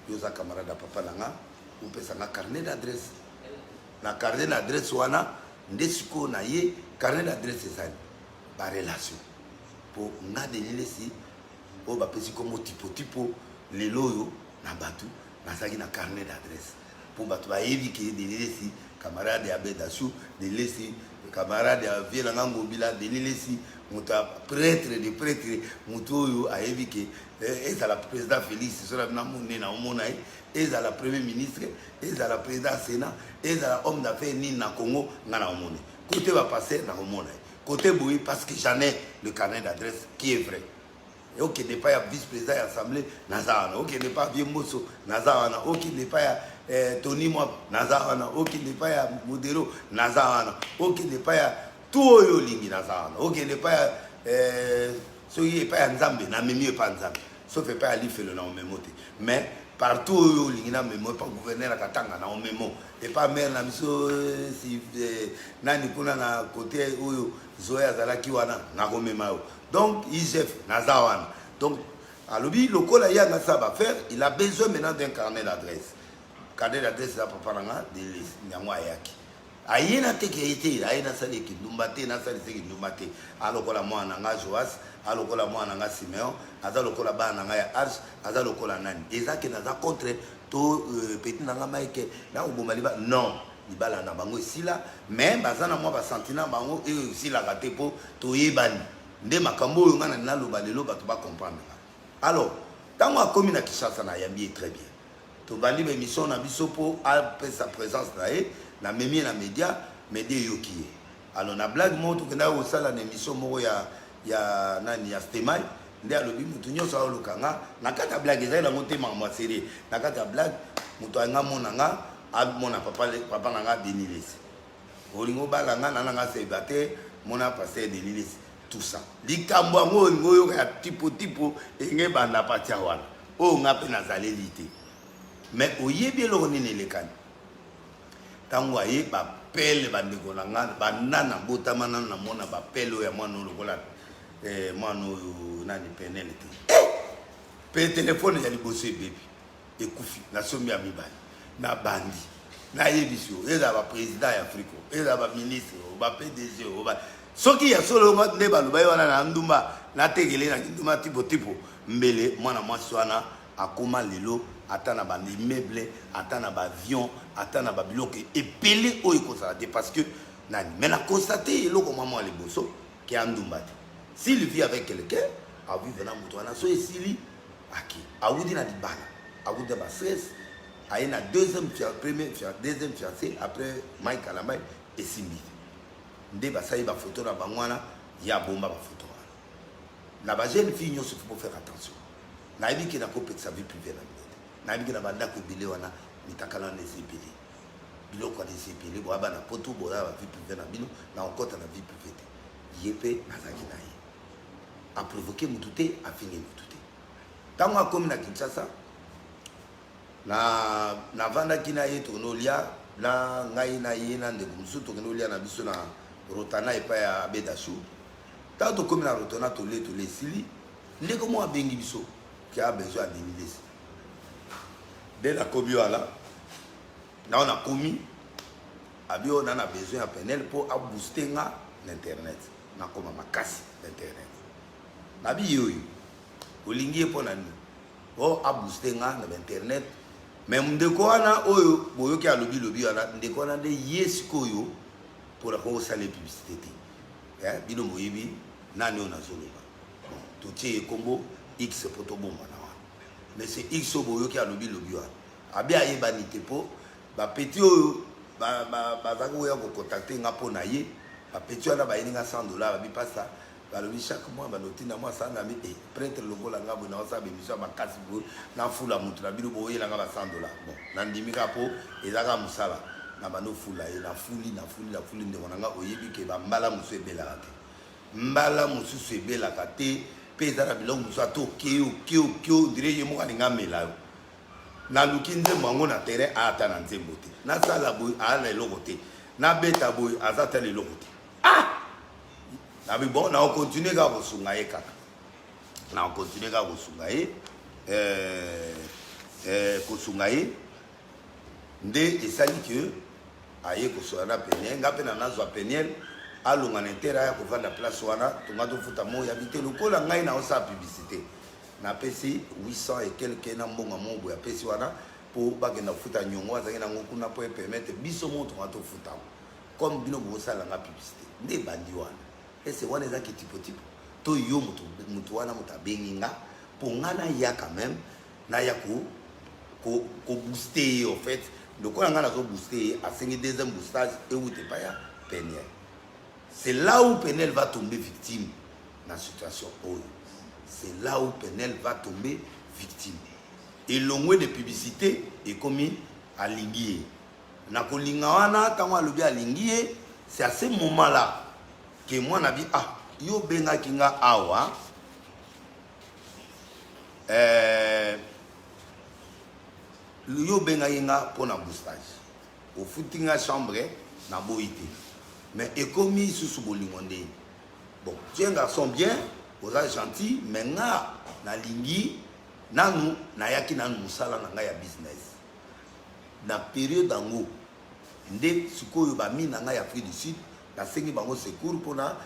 yoza camarade papa nanga ou pesa na carnet d'adresse na carnet d'adresse wana nde siko na ye carnet d'adresse ezali ba relation pour nga delile si o ba pesi comme tipo lelo yo na batu na saki na carnet d'adresse pour batu ba yebi ke delile si camarade ya Bedasou delile si camarade ya Viela Ngambila delile si muta prêtre de prêtre muto a yebi ke ezala président Félix sur na mone na omona ezala premier ministre ezala président Sénat ezala homme d'affaires ni na Congo ngana omone côté va passer na omona côté boui parce que j'en ai le carnet d'adresse qui est vrai et ok n'est pas vice-président de l'Assemblée Nazarana ok n'est pas vieux Mosso Nazarana ok n'est pas Tony Moab Nazarana ok n'est pas Modero Nazarana ok n'est pas tout yo lingi Nazarana ok n'est pas soyez pas Nzambe na memi pas Nzambe sauf pas ali fait le nom mémoté mais partout yo lingi na mémo pas gouverneur à Katanga na mémo et pas maire na miso si nani kuna na côté oyo Zoya Zalaki wana na komema donc IGF Nazawana donc alobi lokola ya na ça va faire il a besoin maintenant d'un carnet d'adresse à papa nanga de nyangwa yaki ayena te ke été ayena sali ki ndumbate na sali ki ndumbate alokola mwana nga Joas alokola mwana nga Simeon azalokola bana nga ya Arch azalokola nani ezaki na za contre to petit nanga maike na uboma liba non libala na bango esila mais bazana mwa ba sentina bango e esila kate po to yebani nde makambo oyo ngana na loba lelo bato ba comprendre alors tango akomi na Kinshasa na yambi très bien to bandi be mission na biso po a sa présence na e na memi na média yoki alors na blague mo to kenda o sala na émission moko ya nani ya Stemai nde alobi mutu nyonso alokanga na kata blague ezali na motema mwa série na kata blague mutu anga monanga mona papa nanga Denilesi olingo balanga nanga sebate mona pasteur Denilesi tout ça likambo ngo ngoyo ya tipo enge banda patia wana o ngape na zalelité mais oyebi lo nini lekani tango aye ba pele bandeko nanga banana botamana na mona ba pele ya mwana lokola mwana nani penelite pe téléphone ya liboso bébé ekufi na sombi ya mibali na bandi na yebisio eza ba président ya Afrique eza ba ministre ba PDG ba soki ya solo nde baloba wana na ndumba na tegele na ndumba tipo mbele mwana mwasi wana akoma lelo atana ba immeuble atana ba avion atana ba biloko epele oyo kozala te parce que nani mais na constater eloko mama ya liboso ki andumba te s'il vit avec quelqu'un a vu venant mutu wana so esili aki awudi na libala awudi ba stress aye na deuxième fiancé après Mike Alamai et Simbi nde basali ba photo na bangwana ya bomba ba photo wana na ba jeune fille nyonso faut faire attention na yebi ki na kopet sa vie privée na minute na yebi ki na banda ko bile wana mitakala na ezebele biloko na ezebele bo aba na poto bo la vie privée na bino na okota na vie privée te yepe nazaki na ye a provoquer mututé a finir mututé tango akomi na Kinshasa na vanda kina ye tonolia la ngai na ye na ndeko musu tonolia na biso na Rotana epa ya Bedasou tato komi na Rotana tole sili ndeko mo abengi biso qui a besoin de Denilesi dès la komi wala na on a komi abi on a besoin ya penel pour a booster nga l'internet na koma makasi l'internet na bi yoyo olingi po na ni o a booster nga na internet même ndeko wana oyo boyoki alobi wana ndeko wana de yeskoyo pour la salle publicité bino moyibi nani on a zoloba tout est combo X poto bomba na wana mais c'est X boyoki alobi wana abi ayebani te po ba petit oyo ba zako ya ko contacter nga po na ye ba petit wana ba yeninga $100 ba pasta ba lobi chaque mois ba notina moi ça na mi prêtre lokola nga bo na sa be mission ba kasi bo na fula mutu na bino boye nga ba $100 bon na ndimika po ezaka musala na bano fula e na fuli ndeko nanga oyebi ke ba mbala musu ebela te mbala musu ebela te pesa na bilongo so to kio dire ye mo kalinga mela na lukinze mango na terrain ata na nzembo te na sala boy ala eloko te na beta boy azata eloko te na bi bon na on continue ka kosunga ye kaka na on continue ka kosunga ye kosunga ye nde esali que aye kosunga na peniel ngape na nazwa peniel alonga na intera ya kovanda place wana tonga tofuta mo ya bite lokola ngai na osa publicité na pesi 800 et quelques na mbonga mobo ya pesi wana po bagenda futa nyongo azangi na ngokuna po permettre biso mo tonga tofuta comme bino bosala nga publicité nde bandi wana ese wana eza tipo to yo mutu wana mutabengi nga po nga na ya quand même na ya ko booster en fait lokola nga na zo booster asengi deuxième boostage et où te pas ya peniel. C'est là où Penel va tomber victime dans la situation. C'est là où Penel va tomber victime. Et l'ongwe de publicité est commis à Linguier. Nako lingawana, tango alobi à Linguier, c'est à ce moment-là que moi n'a dit yo benga kinga awa. Yo benga kinga pour na boostage. Au footinga chambre na boité. Mais économie sous bolingonde. Bon, tu es un garçon bien, vous êtes gentil, mais na lingi, nanu, na yaki nanu musala na ya business. Na période d'ango, nde suko yo ba mi na ya Afrique du Sud, na sengi bango secours pour na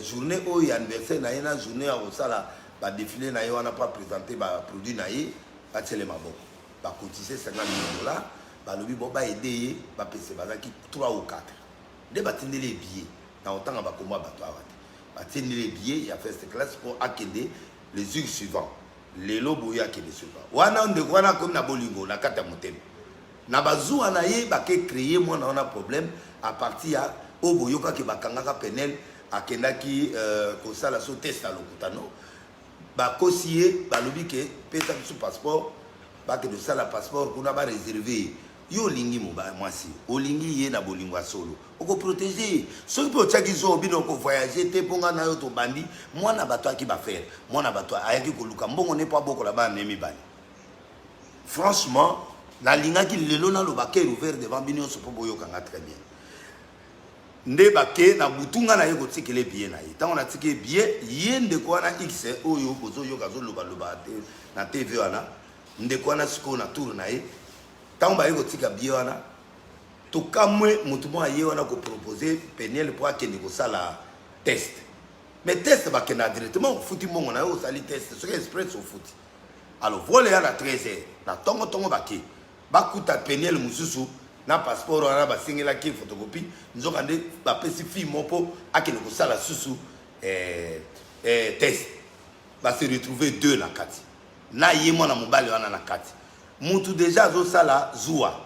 journée o ya anniversaire na yena journée a osala ba défilé na yo on n'a pas présenté ba produit na ye, ba tele mabo. Ba cotiser 50 000 $, ba lobi bo ba aider ba pese ba ki 3 ou 4. De batinde les billets na autant ba komba bato awate batinde les billets il y a fait cette classe pour akende les jours suivants les lobo ya kende suivant wana nde wana comme na bolingo na kata motema na bazu wana ye ba ke créer moi na on a problème à partir ya oboyoka ke bakanga ka penel akenda ki ko sala so test à lokutano ba kosiye ba lobi ke pesa su passeport ba ke de sala passeport kuna ba réserver yo lingi moba mwasi olingi ye na bolingo solo oko protéger so pe otaki zo bino ko voyager te ponga na yo to bandi mwana bato aki ba faire mwana bato ayaki ko luka mbongo ne pa boko la ba nemi bani franchement na linga ki lelo na lo baké ouvert devant bino so po boyo kanga très bien nde baké na butunga na ye ko tikele bien na ye tango na tikele bien ye nde ko na x oyo bozo yo kazo loba te na TV wana nde ko na siko na tour na ye tant ba yeko tika biwana to kamwe mutu mo aye wana ko proposer peniel pour akende ko sala test mais test ba kena directement futi mongo na yo sali test ce que express au foot alors voler à la 13h na tongo baki ba kuta peniel mususu na passeport wana ba singela ki photocopie nzoka nde ba pesi fi mopo akende ko sala susu test ba se retrouver 2 na kati na yemo na mobali wana na kati mutu déjà zo sala zua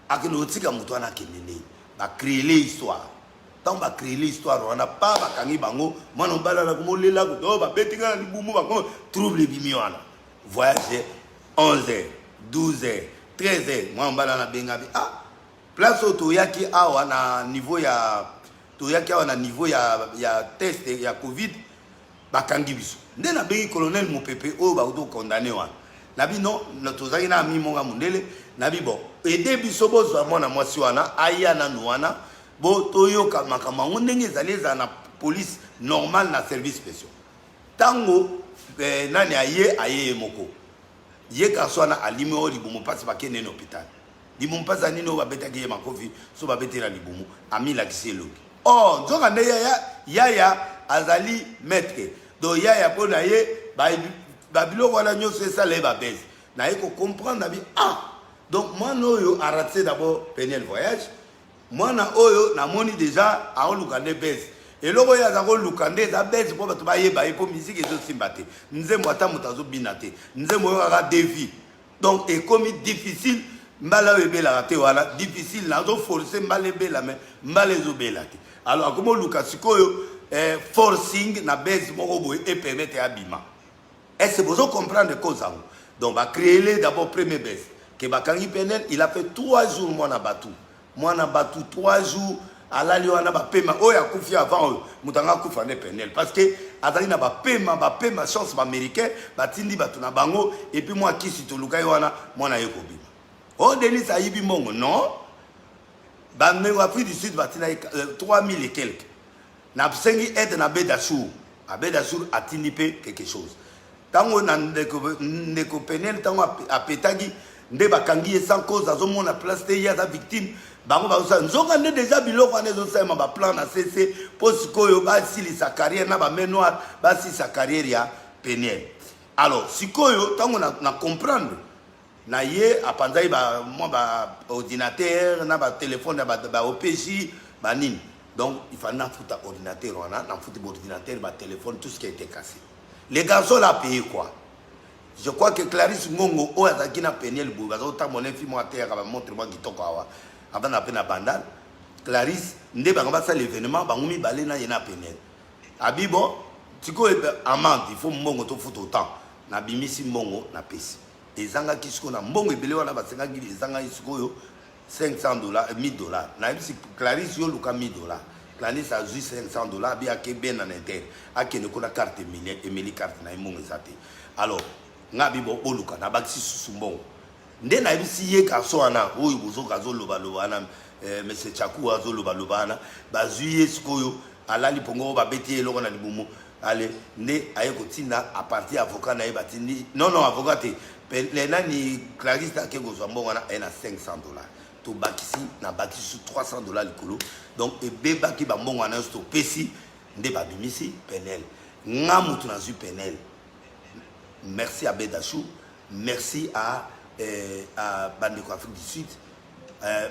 akelo tika mutu ana kenene ba créer l'histoire tant ba créer l'histoire on a pas ba kangi bango mwana mbala na komolela ko do ba betinga na libumu ba ko trouble bimi wana voyage 11h 12h 13h mwana mbala na benga bi place auto yaki awa na niveau ya to yaki awa na niveau ya test ya covid ba kangi biso nde na bengi colonel Mopepe o ba do condamné wana nabi non tozaki na ami monga mundele nabi bon aider biso bozwa mwana mwasi wana aya na nuana bo toyoka makambo ndenge ezaleza na police normal na service spécial tango nani aye moko ye kaswana alime o libumu pasi bakene na hôpital libumu pasi nino ba betaki ye makofi so ba betela libumu ami la kiseloki nzoka nde yaya azali maître do yaya pona ye babilo wala nyonso esala ba base na yeko comprendre bi donc moi noyo a raté d'abord peniel voyage moi na oyo na moni déjà a olukande base et loko ya za ko lukande za base po bato ba yeba po musique ezo simbate nzembo ata mutazo binate nzembo yo ka défi donc est comme difficile mbala ebela raté wala difficile na zo forcer mbala ebela mais mbala ezo bela te alors comme lukasikoyo forcing na base moko boy et permettre abima. Est-ce que vous comprenez les causes? Donc, va créer d'abord premier baisse. Que Bakangi Penel, il a fait 3 jours, moi, na batu. Moi, na batu 3 jours, alali wana ba pema oya kufi avant mutanga kufa ne penel parce que azali na ba pema chance ba américain batindi batu na bango et puis moi kisi to lukai wana mwana yeko bima oh Denis ayibi mongo non ba mengo Afrique du Sud batina 3000 et quelques na sengi aide na Bedassour atindi pe quelque chose tango na ndeko penel tango apetagi nde bakangi sans cause azomona place te ya za victime bango baosa nzoka nde déjà biloko ane zosema ba plan na CC posikoyo basili sa carrière na ba menoir basi sa carrière ya penel alors sikoyo tango na comprendre na ye apanzai ba moi ba ordinateur na ba téléphone na ba OPJ ba nini donc il fallait na foutre ordinateur on a na foutre ordinateur ba téléphone tout ce qui a été cassé les garçons là payé quoi. Je crois que Clarisse Ngongo o azaki na penel bu bazo ta mon film à terre ba montre moi kitoko awa avant na pena bandal Clarisse nde ba ngaba ça l'événement ba ngumi balé na yena penel abibo tiko amante il faut mbongo to foot autant na bimisi mbongo na pesi ezanga kisiko na mbongo ebele wana ba senga ngili ezanga isiko yo $500 $1000 na bisi Clarisse yo luka $1000 Clarisse a juste $500 bi akebe na inter akene ko na carte Emily carte na mbongo ezate alors ngabi bo oluka na bakisi susumbongo nde na bisi ye ka so ana oyo bozoka zoloba lobana monsieur Chakou azoloba lobana bazuye sikoyo alali pongo ba beti eloko na libumu ale nde aye kotinda a partir avocat na ye batindi non avocat te le nani Clarisse ta ke gozwa mbongo na ena $500 to bakisi na bakisi $300 likolo donc e beba ki ba mbongo na sto pesi nde ba bimisi penel ngamu tu na zu penel. Merci à Bedassour, merci à Bandeko Afrique du Sud,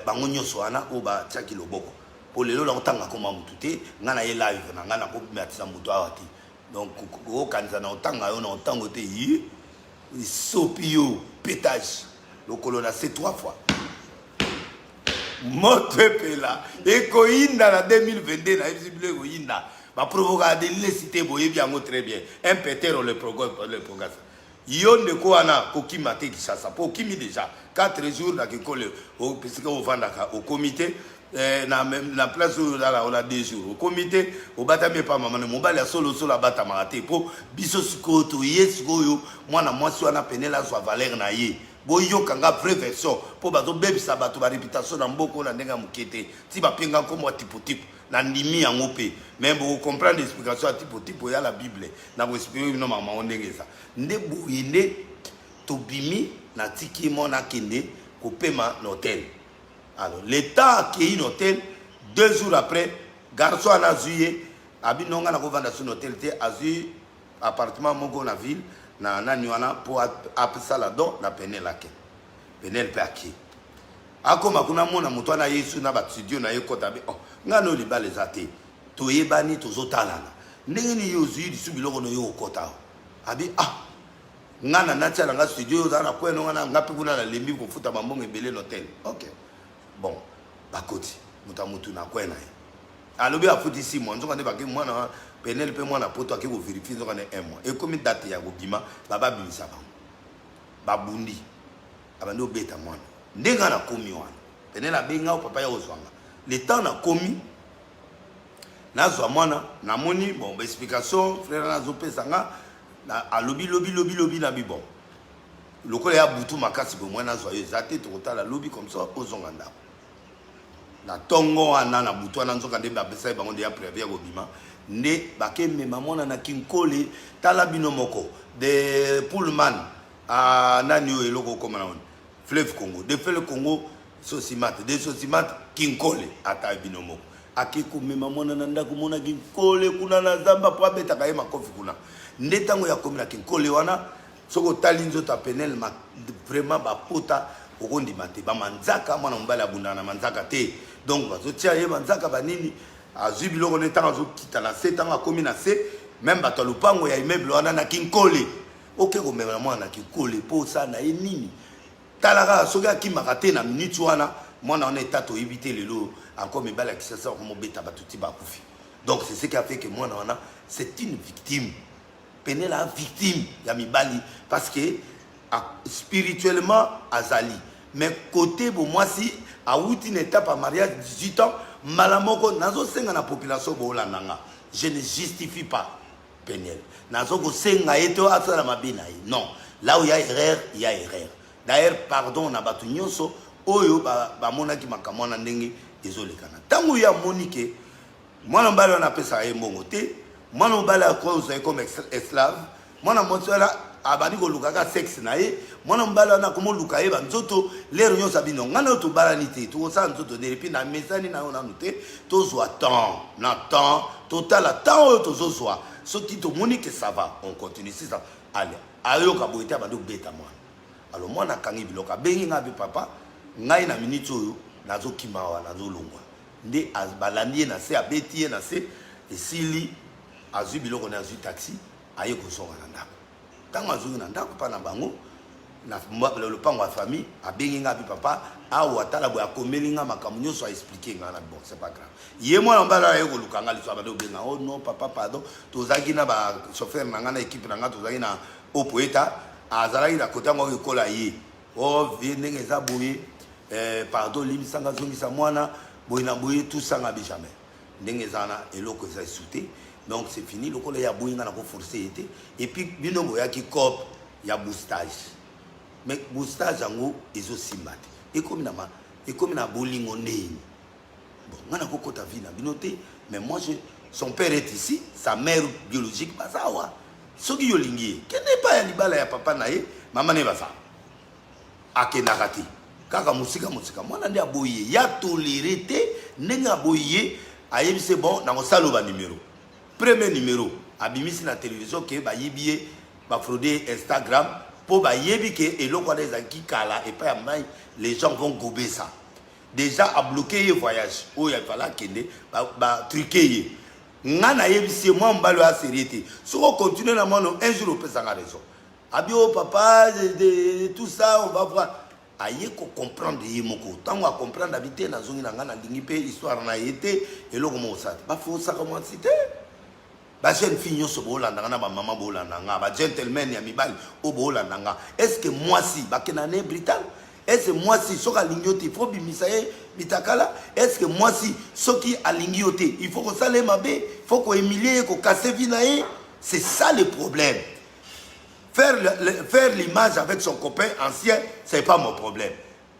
bango nyonso wana o ba tiaki loboko. Pour lelo la otanga koma mutute, ngana ye live na ngana ko metisa mutu awati. Donc ko kanza na otanga yo na otango te yi sopio pétage. Le colonna c'est 3 fois. Moto pela et koinda na 2022 na ibile koinda. Ba provoquer des licités boye bien très bien. Un péter le programme. Yon de quoi na kokima te Kinshasa pour kimi déjà 4 jours na kikole au puisque au vandaka au comité na place où là on a 2 jours au comité au batame pas maman mobile ya solo bata marate pour biso sikoto yesko mwana mwasi wana penela so valeur na ye boyo kanga vraie version pour bato bebisa bato ba réputation na mboko na ndenga mukete ti ba penga comme tipo na ndimi yango pe même vous comprendre l'explication à tipo ya la Bible na vous expliquer no mama ondengeza nde boyende to bimi na tiki mona kende ko pema l'hôtel alors l'état qui est un hôtel 2 jours après garçon na zuye abinonga na ko vanda son hôtel te azu appartement moko na ville na nani wana pour apesa la don na penelake penel pe aki akoma kuna mona mutu na Yesu na ba studio na yekota be oh ngano libale zate to yebani to zotalana ndenge ni yozu di subiloko no yo kota abi ngana na tia nga studio za na kweno ngana ngapi kuna na lembi ko futa mambongo ebele l'hôtel OK bon bakoti mutu na kwena alobi afuti 6 mois nzoka nde bake mwana penel pe mwana poto ake ko vérifier nzoka ne 1 mois e komi date ya gobima baba bimisa ba babundi abandi obeta mwana ndenga na komi wana penel abenga papa ya ozwanga le temps na komi nazwa mwana namoni bon explication frère nazo pesanga na alobi lobi na bibon lokola ya butu makasi bo mwana nazwa yo zate to kotala lobi comme ça ozonga ndako na tongo wana na butu wana nzoka ndemba apesa bango de ya prévia gobima nde bakeme mamona na kinkole tala bino moko de Pullman a nani yo eloko koma na Fleuve Congo de Fleuve Congo Sosimat de Sosimat kinkole ata bino moko akiko mema mona na ndako mona kinkole kuna na zamba po abeta kaye makofi kuna nde tango ya komina kinkole wana soko talinzo ta penel ma vraiment ba pota okondi mate ba manzaka mwana mbala bundana manzaka te donc bazo tia ye manzaka banini azwi biloko ne tango zo kita na se tango komina se même bato lupango ya immeuble wana na kinkole oke ko mema mwana kinkole po sa na ye nini talaka soki akimaka te na minute wana mwana on est to éviter lelo encore me bala qui ça comme beta batuti ba kufi donc c'est ce qui a fait que mwana wana c'est une victime penela victime ya mibali parce que spirituellement azali mais côté bon moi si à outi une étape à mariage 18 ans malamoko nazo senga na population bola nanga. Je ne justifie pas Penel. Nazo ko senga eto asala mabina. Non, là où il y a erreur, il y a erreur. D'ailleurs, pardon na batu nyonso oyo ba mona ki makamona ndenge désolé kana. Tango ya Monique, moi on bala na pesa mbongo te, moi on bala ko vous comme esclave, moi na motsala abani ko lukaka sexe na ye, moi on bala na komo lukaye ba nzoto les réunions sabino ngana to bala ni te, to sa nzoto de puis na mesani na ona noté, to zo temps, na temps, total temps to zo zo. Ce qui te Monique ça va, on continue c'est ça. Allez, ayo ka boita ba do beta moi. Alors moi na kangi biloka bengi ngabe papa, ngai na minute oyo nazo kimawa nazo longwa. Nde azbalandi na se abeti na se esili azu biloko na azu taxi aye ko songa na ndako. Tango azu na ndako pa na bango na le pango wa famille abengi ngabe papa awa atala boya komelinga makambo nyonso a expliquer nga na bon c'est pas grave. Ye moi na mbala aye ko lukanga liso ba do benga oh non papa pardon tozaki na ba chauffeur na nga na équipe na nga tozaki na opoeta azalaki na kota ngo kola ye oh ndenge eza boye pardon limisanga zongisa mwana boye na boye tout ça ngabi jamais ndenge zana eloko eza souté donc c'est fini lokola ya boye nga na ko forcer été et puis bino boya ki cop ya boostage mais boostage yango ezo simbate et comme na bolingo ndeni bon nga na ko kota vie na bino te mais moi son père est ici sa mère biologique bazawa soki yolingi kende pa ya libala ya papa na ye mama ne basa akenaka te kaka musika mwana nde aboye ya toléré te ndenge aboye ayebise bon na kosala ba numéro premier numéro abimisi na télévision ke bayibi ye bafraude Instagram po bayebi ke eloko wana ezalaki kala epai ya mai les gens vont gober ça déjà a bloqué ye voyage oyo afala kende truqué ye ngana yebisi moi mbalo ya sériété soko continuer na mono un jour on peut s'en raison abio papa de tout ça on va voir aye ko comprendre ye moko tango a comprendre habiter na zongi na ngana lingi pe histoire na yete eloko mo sa ba fo sa comment citer ba jeune fille nyonso bolanda na ba maman bolanda nga ba gentleman ya mibali o bolanda nga est-ce que moi si ba kenane brital est-ce que moi si soka lingiote il faut bimisaye bitakala est-ce que moi si soki alingiote il faut que ça le mabe il faut qu'on humilier qu'on casser vinae c'est ça le problème faire l'image avec son copain ancien c'est pas mon problème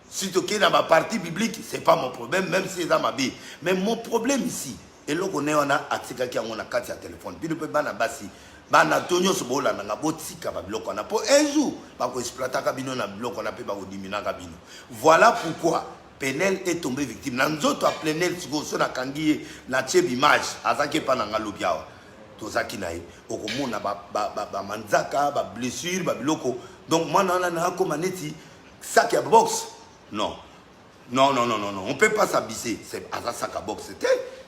surtout que dans ma partie biblique c'est pas mon problème même si c'est dans ma vie mais mon problème ici et là on a atika qui on a carte à téléphone puis ne peut pas na basi bana tonyo so bola na botika ba biloko na po un jour ba ko exploiter ka bino na biloko na pe ba ko dimina ka bino voilà pourquoi Penel est tombé victime na nzoto a Penel siko so na kangi na cheb image azaki pa na ngalobiawa tozaki na ye okomona ba manzaka ba blessure ba biloko donc moi na ko maneti sac ya box non on peut pas s'abuser c'est à sac à box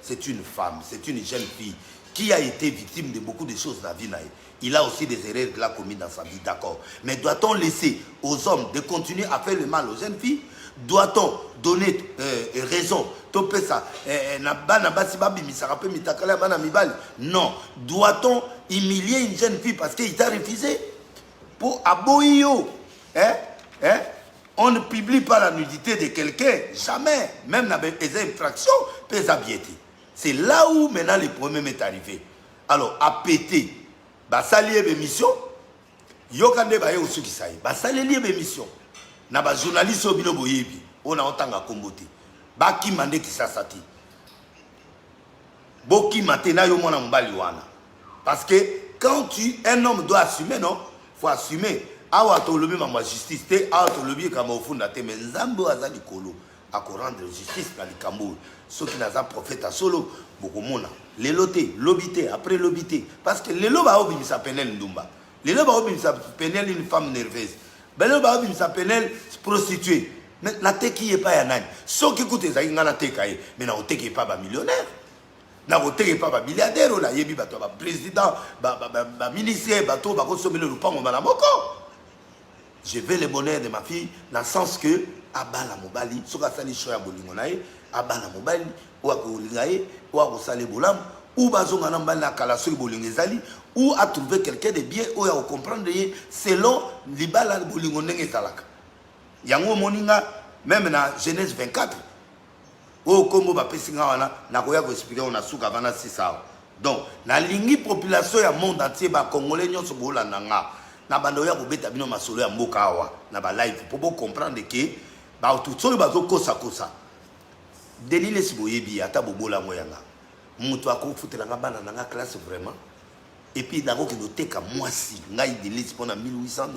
c'est une femme c'est une jeune fille qui a été victime de beaucoup de choses dans la vie. Il a aussi des erreurs qu'il a commises dans sa vie, d'accord. Mais doit-on laisser aux hommes de continuer à faire le mal aux jeunes filles? Doit-on donner raison? Non. Doit-on humilier une jeune fille parce qu'il t'a refusé? Pour aboyo, on ne publie pas la nudité de quelqu'un, jamais. Même dans les infractions, peut s'habiller. C'est là où maintenant le problème est arrivé. Alors, à péter, bah saluer l'émission, yokande ba yo suki sai, bah saluer l'émission. Na ba journaliste obino boyebi, on a otanga kombote. Ba ki mande ki sasati. Boki matena yo mona mbali wana. Parce que quand un homme doit assumer, non, faut assumer. Awa to lobi ma justice te, awa to lobi kama ofunda te, mais nzambo azali kolo. À rendre justice dans le Cameroun. Ceux qui n'ont pas prophète à solo, beaucoup de monde. Les lotés, l'obité, après l'obité. Parce que les lots, ils s'appellent Ndumba. Les lots, ils s'appellent une femme nerveuse. Les lots, ils s'appellent prostituée. Mais la tête qui n'est pas un ceux qui écoutent les aïe, mais la tête qui n'est pas millionnaire. La tête qui n'est pas milliardaire. La yebi bato, président, ministre, bato, consommer le pan, je veux le bonheur de ma fille dans le sens que abala mobali soka sali shoya bolingo nae abala mobali ou akolingae ou akosale bolam ou bazonga na mbala kala soki bolingo ezali ou à trouver quelqu'un de bien ou à comprendre selon libala bolingo ndenge ezalaka yango moninga même na Genèse 24 o kombo ba pesinga wana na koya ko expliquer on a suka bana 6 ans. Donc na lingi population ya monde entier ba congolais nyonso bolanda nga na bando ya kobeta bino masolo ya mboka awa na ba live pour bo comprendre que ba tout so ba zo kosa Denis les boyebi ata bobola moyanga mutu akofutela nga bana na classe vraiment et puis nako ke noteka mwasi ngai Denis pour na $1800.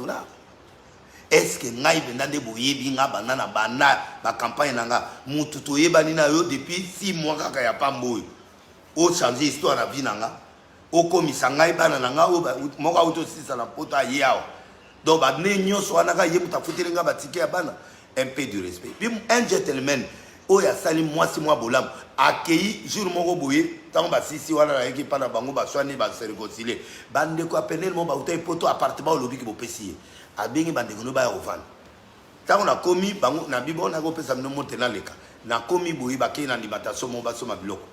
Est-ce que ngai benda de boyebi nga banana bana ba campagne nanga mutu to yebani na yo depuis 6 mois kaka ya pamboyo o changer histoire na vie nanga o komisa ngai bana nanga o moka auto sisa na pota yao donc ba ne nyonso wana ka yebu ta futela nga batike ya bana un peu de respect bim un gentleman o ya sali mwasi mwa bolam akei jour moko boye tant ba sisi wana na yeki pana bango ba swani ba se réconcilier bande ko apenel mo ba utai poto appartement lobi ki bo pesi abengi bande ko no ba ovana tant on a commis bango na bibo na ko pesa no monte na leka na komi boye ba ke na alimentation mo ba soma biloko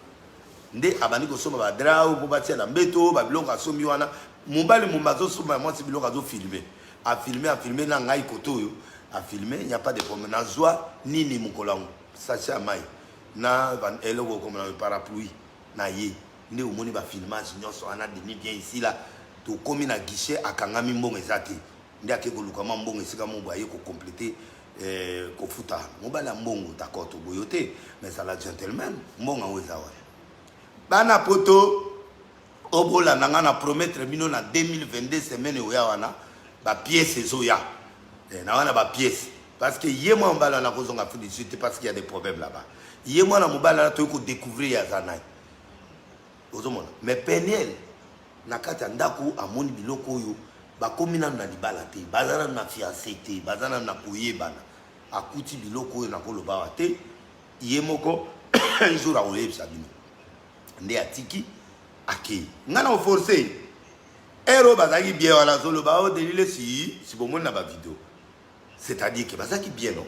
nde abandi ko soma ba drao bo ba tia na mbeto ba biloko asomi wana mobali mo bazo soma mwasi biloko azo filmer a filmer na ngai koto yo a filmer il n'y a pas de problème na zwa nini mukolango sachet à maille na van eloko comme un parapluie na ye ne omoni ba filmage nyonso ana demi bien ici là to komi na guichet akangami mbongo ezati ndi akeko lukama mbongo esika mo boye ko compléter ko futa mobala mbongo d'accord to boyote mais ça la gentleman mbongo wezawa bana poto obola nanga na promettre bino na 2022 semaine oya wana ba pièce ezoya na wana ba pièce parce que yé moi mbala na kozonga Afrique du Sud parce qu'il y a des problèmes là-bas yé moi na mobala na to ko découvrir ya zanai ozomona mais Penel na kata ndako amoni biloko oyo bakomi na libala te bazana na fiancé te bazana na koyebana akuti biloko oyo na koloba wa te yé moko un jour a oyebisa bino nde atiki akei ngana o forcer ero bazaki bien wala zolo ba o delile si bomoni na ba vidéo. C'est-à-dire que bazaki bien non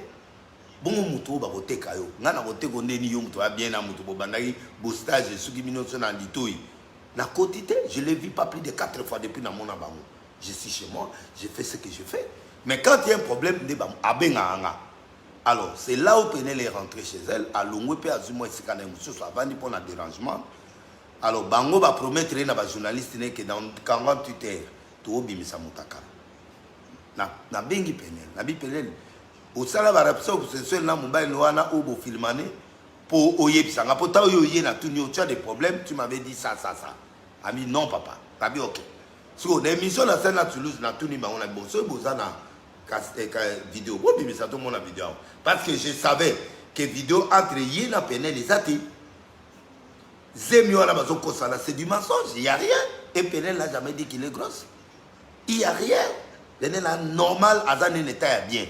bongo muto ba koteka yo ngana koteko ndeni yo muto ba bien na muto bobandaki bo stage suki binoso na litoi na quotité je l'ai vu pas plus de 4 fois depuis na mona bango je suis chez moi je fais ce que je fais mais quand il y a un problème de ba abenga anga alors c'est là où Penel est rentré chez elle à longwe pe azumo esikana muso so avandi pour un dérangement alors bango ba promettre na ba journaliste ne que dans 48 heures to bimisa mutakala na bengi Penel na bi Penel au sala ba rapso c'est seul na mobile wana obo filmane pour oyebisa nga pota oyo na tuni tu as des problèmes tu m'avais dit ça ami non papa tabi OK so l'émission na scène à Toulouse na tuni ba on a bon so bozana vidéo bo bimisa to mon vidéo parce que je savais que vidéo entre yé na Penel les ati zemi wana bazoko sala c'est du mensonge il y a rien et Penel n'a jamais dit qu'il est grosse il y a rien. L'année normal, Azane n'était bien.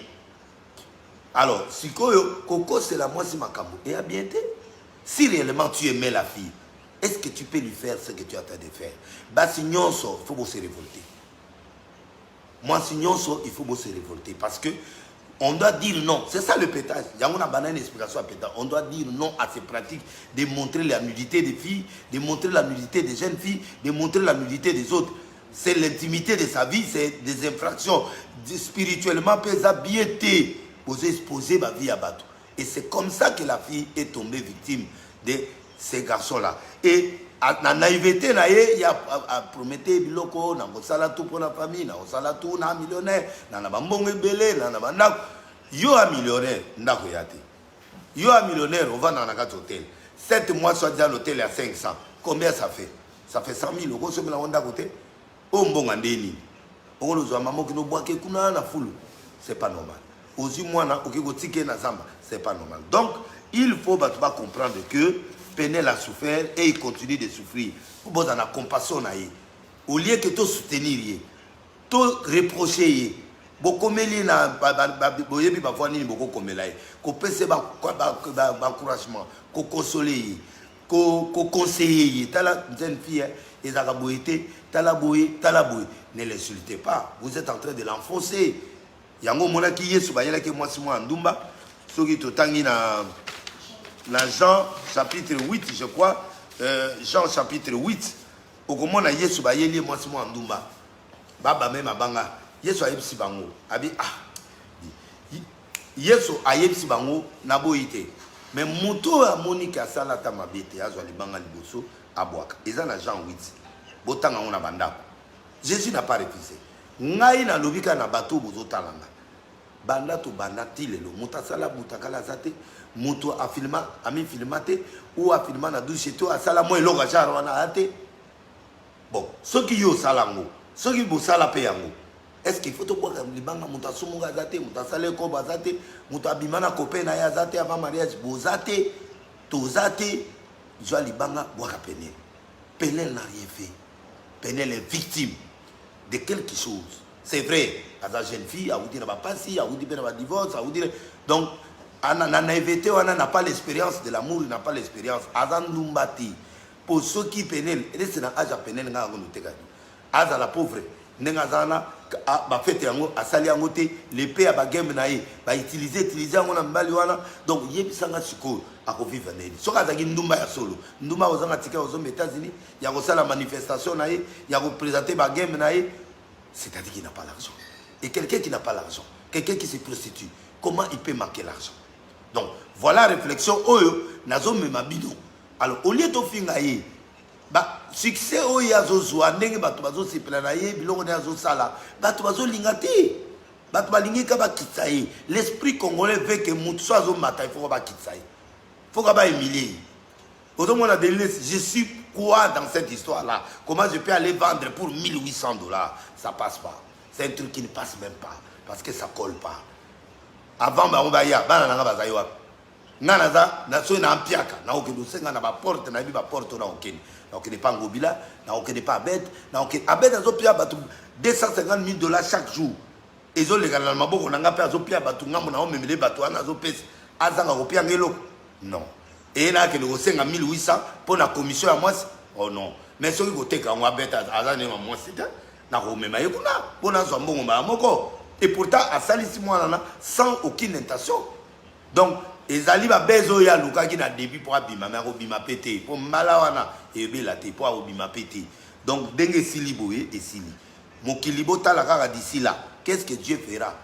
Alors, si Coco, c'est la moitié makambo. Et à bien été. Si réellement tu aimais la fille, est-ce que tu peux lui faire ce que tu as de faire? Bah, si non, il faut se révolter. Moi, si non, il faut se révolter. Parce que on doit dire non. C'est ça le pétage. Il y a une explication à pétage. On doit dire non à ces pratiques de montrer la nudité des filles, de montrer la nudité des jeunes filles, de montrer la nudité des autres. C'est l'intimité de sa vie, c'est des infractions. Spirituellement, peut s'habiller, poser, exposer ma vie à bateau. Et c'est comme ça que la fille est tombée victime de ces garçons-là. Et la naïveté, il y a prometté biloko, na sala tout pour la famille, na sala tout na millionnaire, na bambonge belé, na bandako. Yo a millionnaire, ndako yate. Yo a millionnaire, on va dans la carte hôtel. 7 mois soit déjà l'hôtel à 500. Combien ça fait? Ça fait 100 000 euros sur la Honda côté. Oh mbonga ndeni. On nous a maman qui nous boit que kuna na fulu. C'est pas normal. Aussi moi na okiko tike na zamba, c'est pas normal. Donc, il faut comprendre que Penel a souffert et il continue de souffrir. Vous avez la compassion na ye. Au lieu que tu soutenir ye, tu reprocher beaucoup meli na boyebi ba fois ni beaucoup comme là. Ko pese ba encouragement, ko consoler, ko conseiller. Tala jeune fille et ça boyete, tala boye. Ne l'insultez pas. Vous êtes en train de l'enfoncer. Yango mona ki yesu ba yela ke moi si moi ndumba. Soki to tangi na Jean chapitre 8 je crois. Jean chapitre 8. Okomona yesu ba yeli moi si moi ndumba. Baba même abanga. Yesu ayebisi bango. Abi yesu ayebisi bango na boyite. Mais moto a Monique a salata mabete azwa libanga liboso abwaka. Eza na Jean 8. Botanga on a bandako. Jésus n'a pas refusé. Ngai na lobika na bateau bozo talanga. Banda to banda tilelo. Muta sala butakala zate. Muto a filma, ami filmate ou a filma na douche to a sala mo eloko jaro wana ate. Bon, ceux qui yo salango, ceux qui bo sala pe yango. Est-ce qu'il faut te boire libanga muta sumunga zate, muta sale ko bazate, muta bimana copain na ya zate avant mariage bozate, to zate, joa libanga boire Penel. Penel n'a rien fait. Penel est victime de quelque chose. C'est vrai, à la jeune fille, à vous dire, à vous dire, à divorce, à vous dire. Donc, on n'a pas l'expérience de l'amour, il n'a pas l'expérience. Azan Lumbati, pour ceux qui Penel, et c'est dans l'âge à Penel, Aza la pauvre, Nengazana, a fait un sali en côté, l'épée à bagame naï, va utiliser, on a mbaliwana, donc yebisanga chiko, à revivre nedi. So kazagi ndumba ya solo, ndumba ozanga tika aux États-Unis, il y a la manifestation naï, il y a représenté bagame naï, c'est-à-dire qu'il n'a pas l'argent. Et quelqu'un qui n'a pas l'argent, quelqu'un qui se prostitue, comment il peut manquer l'argent? Donc voilà la réflexion, nazo memabino. Alors au lieu de fingaye, bah succès oyazo zwa ndenge bato bazo sepela na ye biloko na yazo sala bato bazo lingati bato balingika ba kitsaye. L'esprit congolais veut que mutu so azo mata il faut ba kitsaye, faut ba humilier. Autrement on a des je suis quoi dans cette histoire là? Comment je peux aller vendre pour $1,800? Ça passe pas, c'est un truc qui ne passe même pas parce que ça colle pas. Avant ba on ba ya bana nga bazayi wa nanaza na so na ampiaka na okendo senga na ba porte na bi ba porte na okeni. Donc il n'est pas Ngobila, il n'est pas Abed, Abed a payé $250,000 chaque jour. Et ils ont légalement on a payé non. Et il y a 1,800 pour la commission à moi. Oh non. Mais ceux qui ont été Abed à moi, et pourtant, à Salisi sans aucune intention. Donc, et Zali va bezo ya luka qui na début pour abima mais abima pété pour malawana et bela te pour abima pété. Donc dengue sili boye et sili mokilibo ta la kaka d'ici là, qu'est-ce que Dieu fera?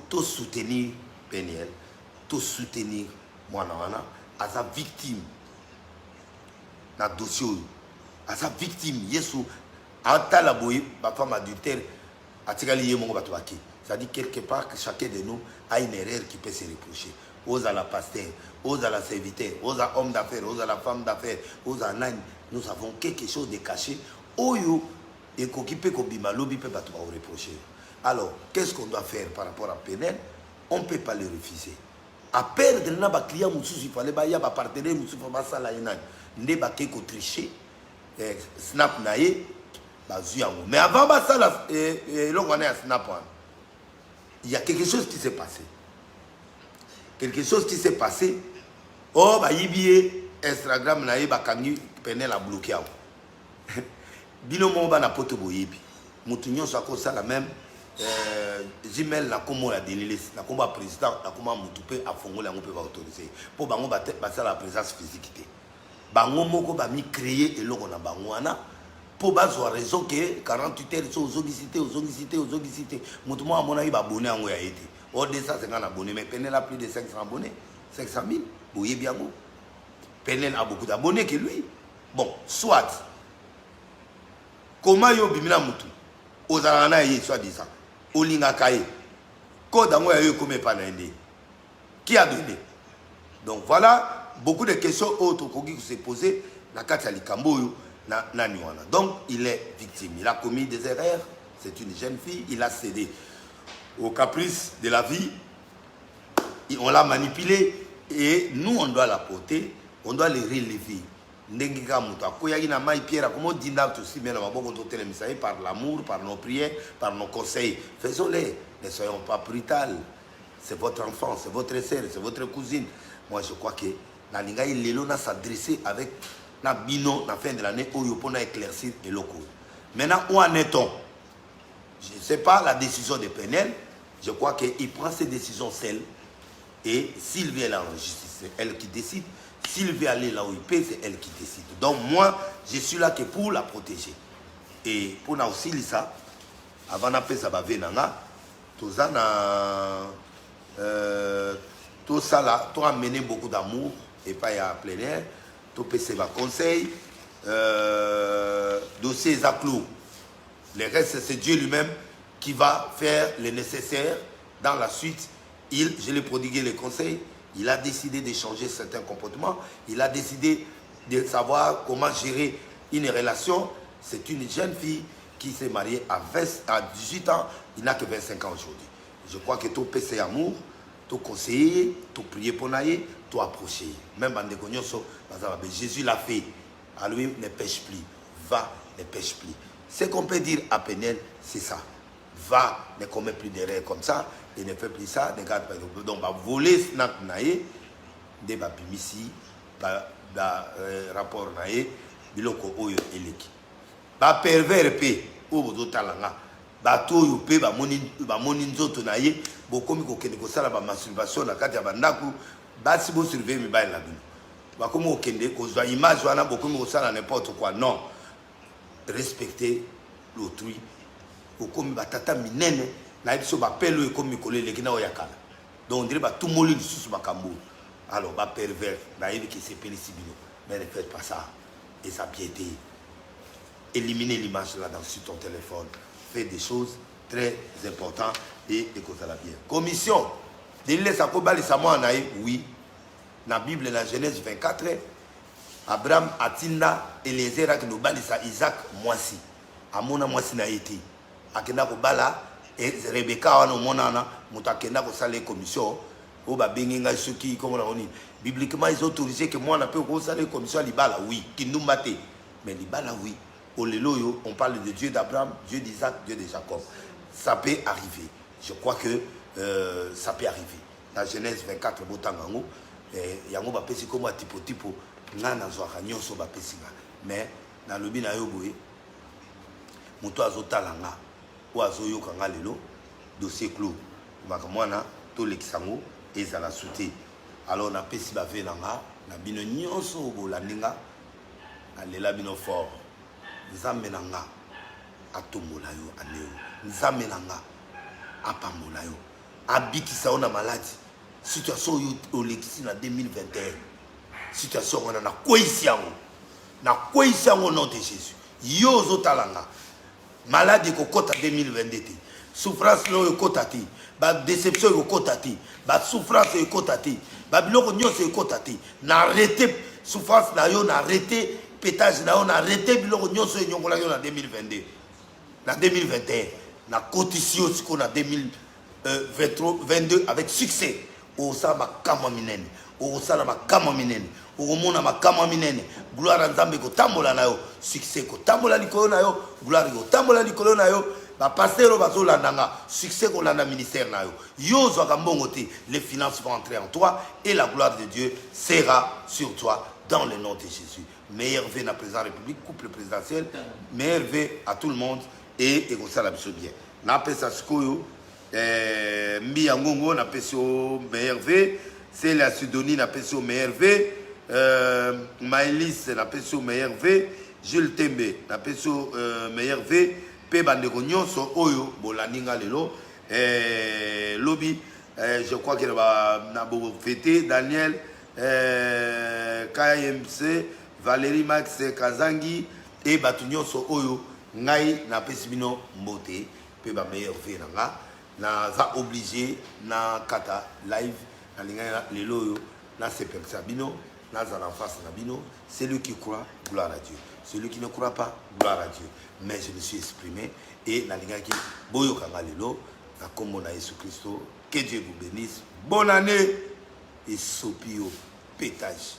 Tout soutenir Penel, tout soutenir mwana à sa victime na dossier à sa victime Yesu a ta la boye ba femme adultère atikali ye mongo batwaki. Ça dit quelque part que chacun de nous a une erreur qui peut se reprocher. Aux à la pasteur, aux à la serviteur, aux à homme d'affaires, aux à la femme d'affaires, aux à nani, nous avons quelque chose de caché. Oyo et qui peut lobby peut pas reprocher. Alors, qu'est-ce qu'on doit faire par rapport à Penel? On ne peut pas le refuser. À perdre un client, il fallait y avoir un partenaire, il faut pas ça là, il n'y a pas de tricher, snap naïe, mais avant ça là, on est à snap. Il y a quelque chose qui s'est passé. Quelque chose qui s'est passé. Oh, bah, il Instagram, Penel a bloqué. Binomo, na poto boyebi. Moutounion, ça cause ça la même. Gmail, la commo la délilé, la combat président, la combat Moutoupe, à Fongo, la on peut pas autoriser. Pour Bango, ça la présence physique. Bango, moko, ba mi créer et l'on a Bangouana. Pour avoir raison que 48 heures aux obisités. Moutouma, à mon avis, abonné à moi. Au de ça, c'est un abonné, mais Penel a plus de 500 abonnés. 500 000, vous voyez bien. Penel a beaucoup d'abonnés que lui. Bon, soit. Comment yo bimina mutu? Ozarana yi, soit disant. Olinga kaye. Kodango ya yo kome pa na ende. Qui a donné? Donc voilà, beaucoup de questions autres qui se poser. Na kati ya likambo yo, na niwana. Donc il est victime. Il a commis des erreurs. C'est une jeune fille. Il a cédé au caprice de la vie, on l'a manipulé et nous on doit la porter, on doit les relever. Par l'amour, par nos prières, par nos conseils. Faisons-les, ne soyons pas brutales. C'est votre enfant, c'est votre sœur, c'est votre cousine. Moi je crois que Nalinga il a s'adresser avec la bino la fin de l'année où il peut éclaircir et locaux. Maintenant où en est-on? Je ne sais pas la décision de Penel. Je crois qu'il prend ses décisions seul. Et s'il veut aller en justice, c'est elle qui décide. S'il veut aller là où il peut, c'est elle qui décide. Donc moi, je suis là que pour la protéger. Et pour nous aussi, ça, avant d'appeler ça, tout ça, tout ça là, tu as amené beaucoup d'amour et pas à plein air, tu peux se conseil, dossier à clou. Le reste, c'est Dieu lui-même qui va faire le nécessaire. Dans la suite, je l'ai prodigué les conseils, il a décidé de changer certains comportements, il a décidé de savoir comment gérer une relation. C'est une jeune fille qui s'est mariée à 18 ans, il n'a que 25 ans aujourd'hui. Je crois que tout PC amour, tout conseiller, tout prier pour naïe, tout approcher. Même en décognoso, Jésus l'a fait. À lui, ne pêche plus. Va, ne pêche plus. Ce qu'on peut dire à Pénel, c'est ça. Va, ne commet plus d'erreurs comme ça, et ne fait plus ça, ne garde pas. Donc, voler snap naïe, de bimisi, rapport naïe, biloko oyo eleki. Ba pervers pe, ou bozotalanga. Bato yo pe ba moni nzoto na ye bokomi kokende kosala ba masturbation na kati ya bandaku basi bo surveiller mibali na bino bakomi kokende kozwa image wana bokomi kosala n'importe quoi. Non, respecter l'autrui. Bokomi batata minene na biso bapelo ekomi kolele kina oyakala. Donc on dirait ba tout moli lisusu makambo. Alors ba pervers na yebi ki c'est pénici bino, mais ne faites pas ça. Et sa piété, éliminez l'image là sur ton téléphone. Fait des choses très importantes et ça la bien. Commission, de laisser à Kobali Samoa naï, oui. Dans la Bible, dans la Genèse 24, Abraham Atina Eliezer qui nous balisa Isaac Moisi. Amona Moisi na été. Akenda Kobala et Rebecca wana monana mutakenda ko sala commission. O ba benginga soki comme on dit. Bibliquement ils ont autorisé que moi on peut ko sala commission libala oui, kinumbate. Mais libala oui. On parle de Dieu d'Abraham, Dieu d'Isaac, Dieu de Jacob. Ça peut arriver. Je crois que ça peut arriver. Dans Genèse 24, yango bapesi comme tipo ngana zwaka nyonso bapesi nga. Mais dans le bina yo boye muto azotalanga ou azoyoka nga lelo dossier clos. Makamwana to lekisango ezala sauté. Alors na pesi ba venanga na bino nyonso bolandinga alela bino fort. Nzamenanga atomola yo aneo nzamenanga apamola yo abikisa ona maladi situation yo olekisi na 2021 situation ona na kwesi yango nom de Jésus yo zotalanga maladi kokota 2022 souffrance no ekota te ba déception ekota te ba souffrance ekota te ba biloko nyonso ekota te na arrêter souffrance na yo na arrêter pétage na on a arrêté biloko nyonso enyongola yo na 2022 na 2021 na cotisio siko na 2022 avec succès o sa makama minene o sala makama minene o mona makama minene gloire nzambe ko tambola na yo succès ko tambola likolo na yo gloire ko tambola likolo na yo ba pasteur bazolandanga succès ko landa ministère na yo yo zwaka mbongo te les finances vont entrer en toi et la gloire de Dieu sera sur toi dans le nom de Jésus. Meilleur vœu à la présidente de la République, couple présidentiel, meilleur vœu à tout le monde et comme ça la bien. Na pesa sikoyo Mbi Ngongo na peso meilleur vœu, c'est la Sidonie na peso meilleur vœu, Maëlys na peso meilleur vœu, Jules Tembe na peso meilleur vœu, pe bandeko nyonso oyo bolaninga lelo lobby je crois que na bo fêté Daniel KMC Valérie Max Kazangi et Batunyonso Oyo Ngai na pesibino mbote pe ba meilleur vœu nanga na za obligé na kata live na linga lelo yo na sepelsa bino na za en face na bino. Celui qui croit, gloire à Dieu. Celui qui ne croit pas, gloire à Dieu. Mais je me suis exprimé et na linga ki boyo kanga lelo na kombo na Jésus Christ. Que Dieu vous bénisse. Bonne année et sopio pétage.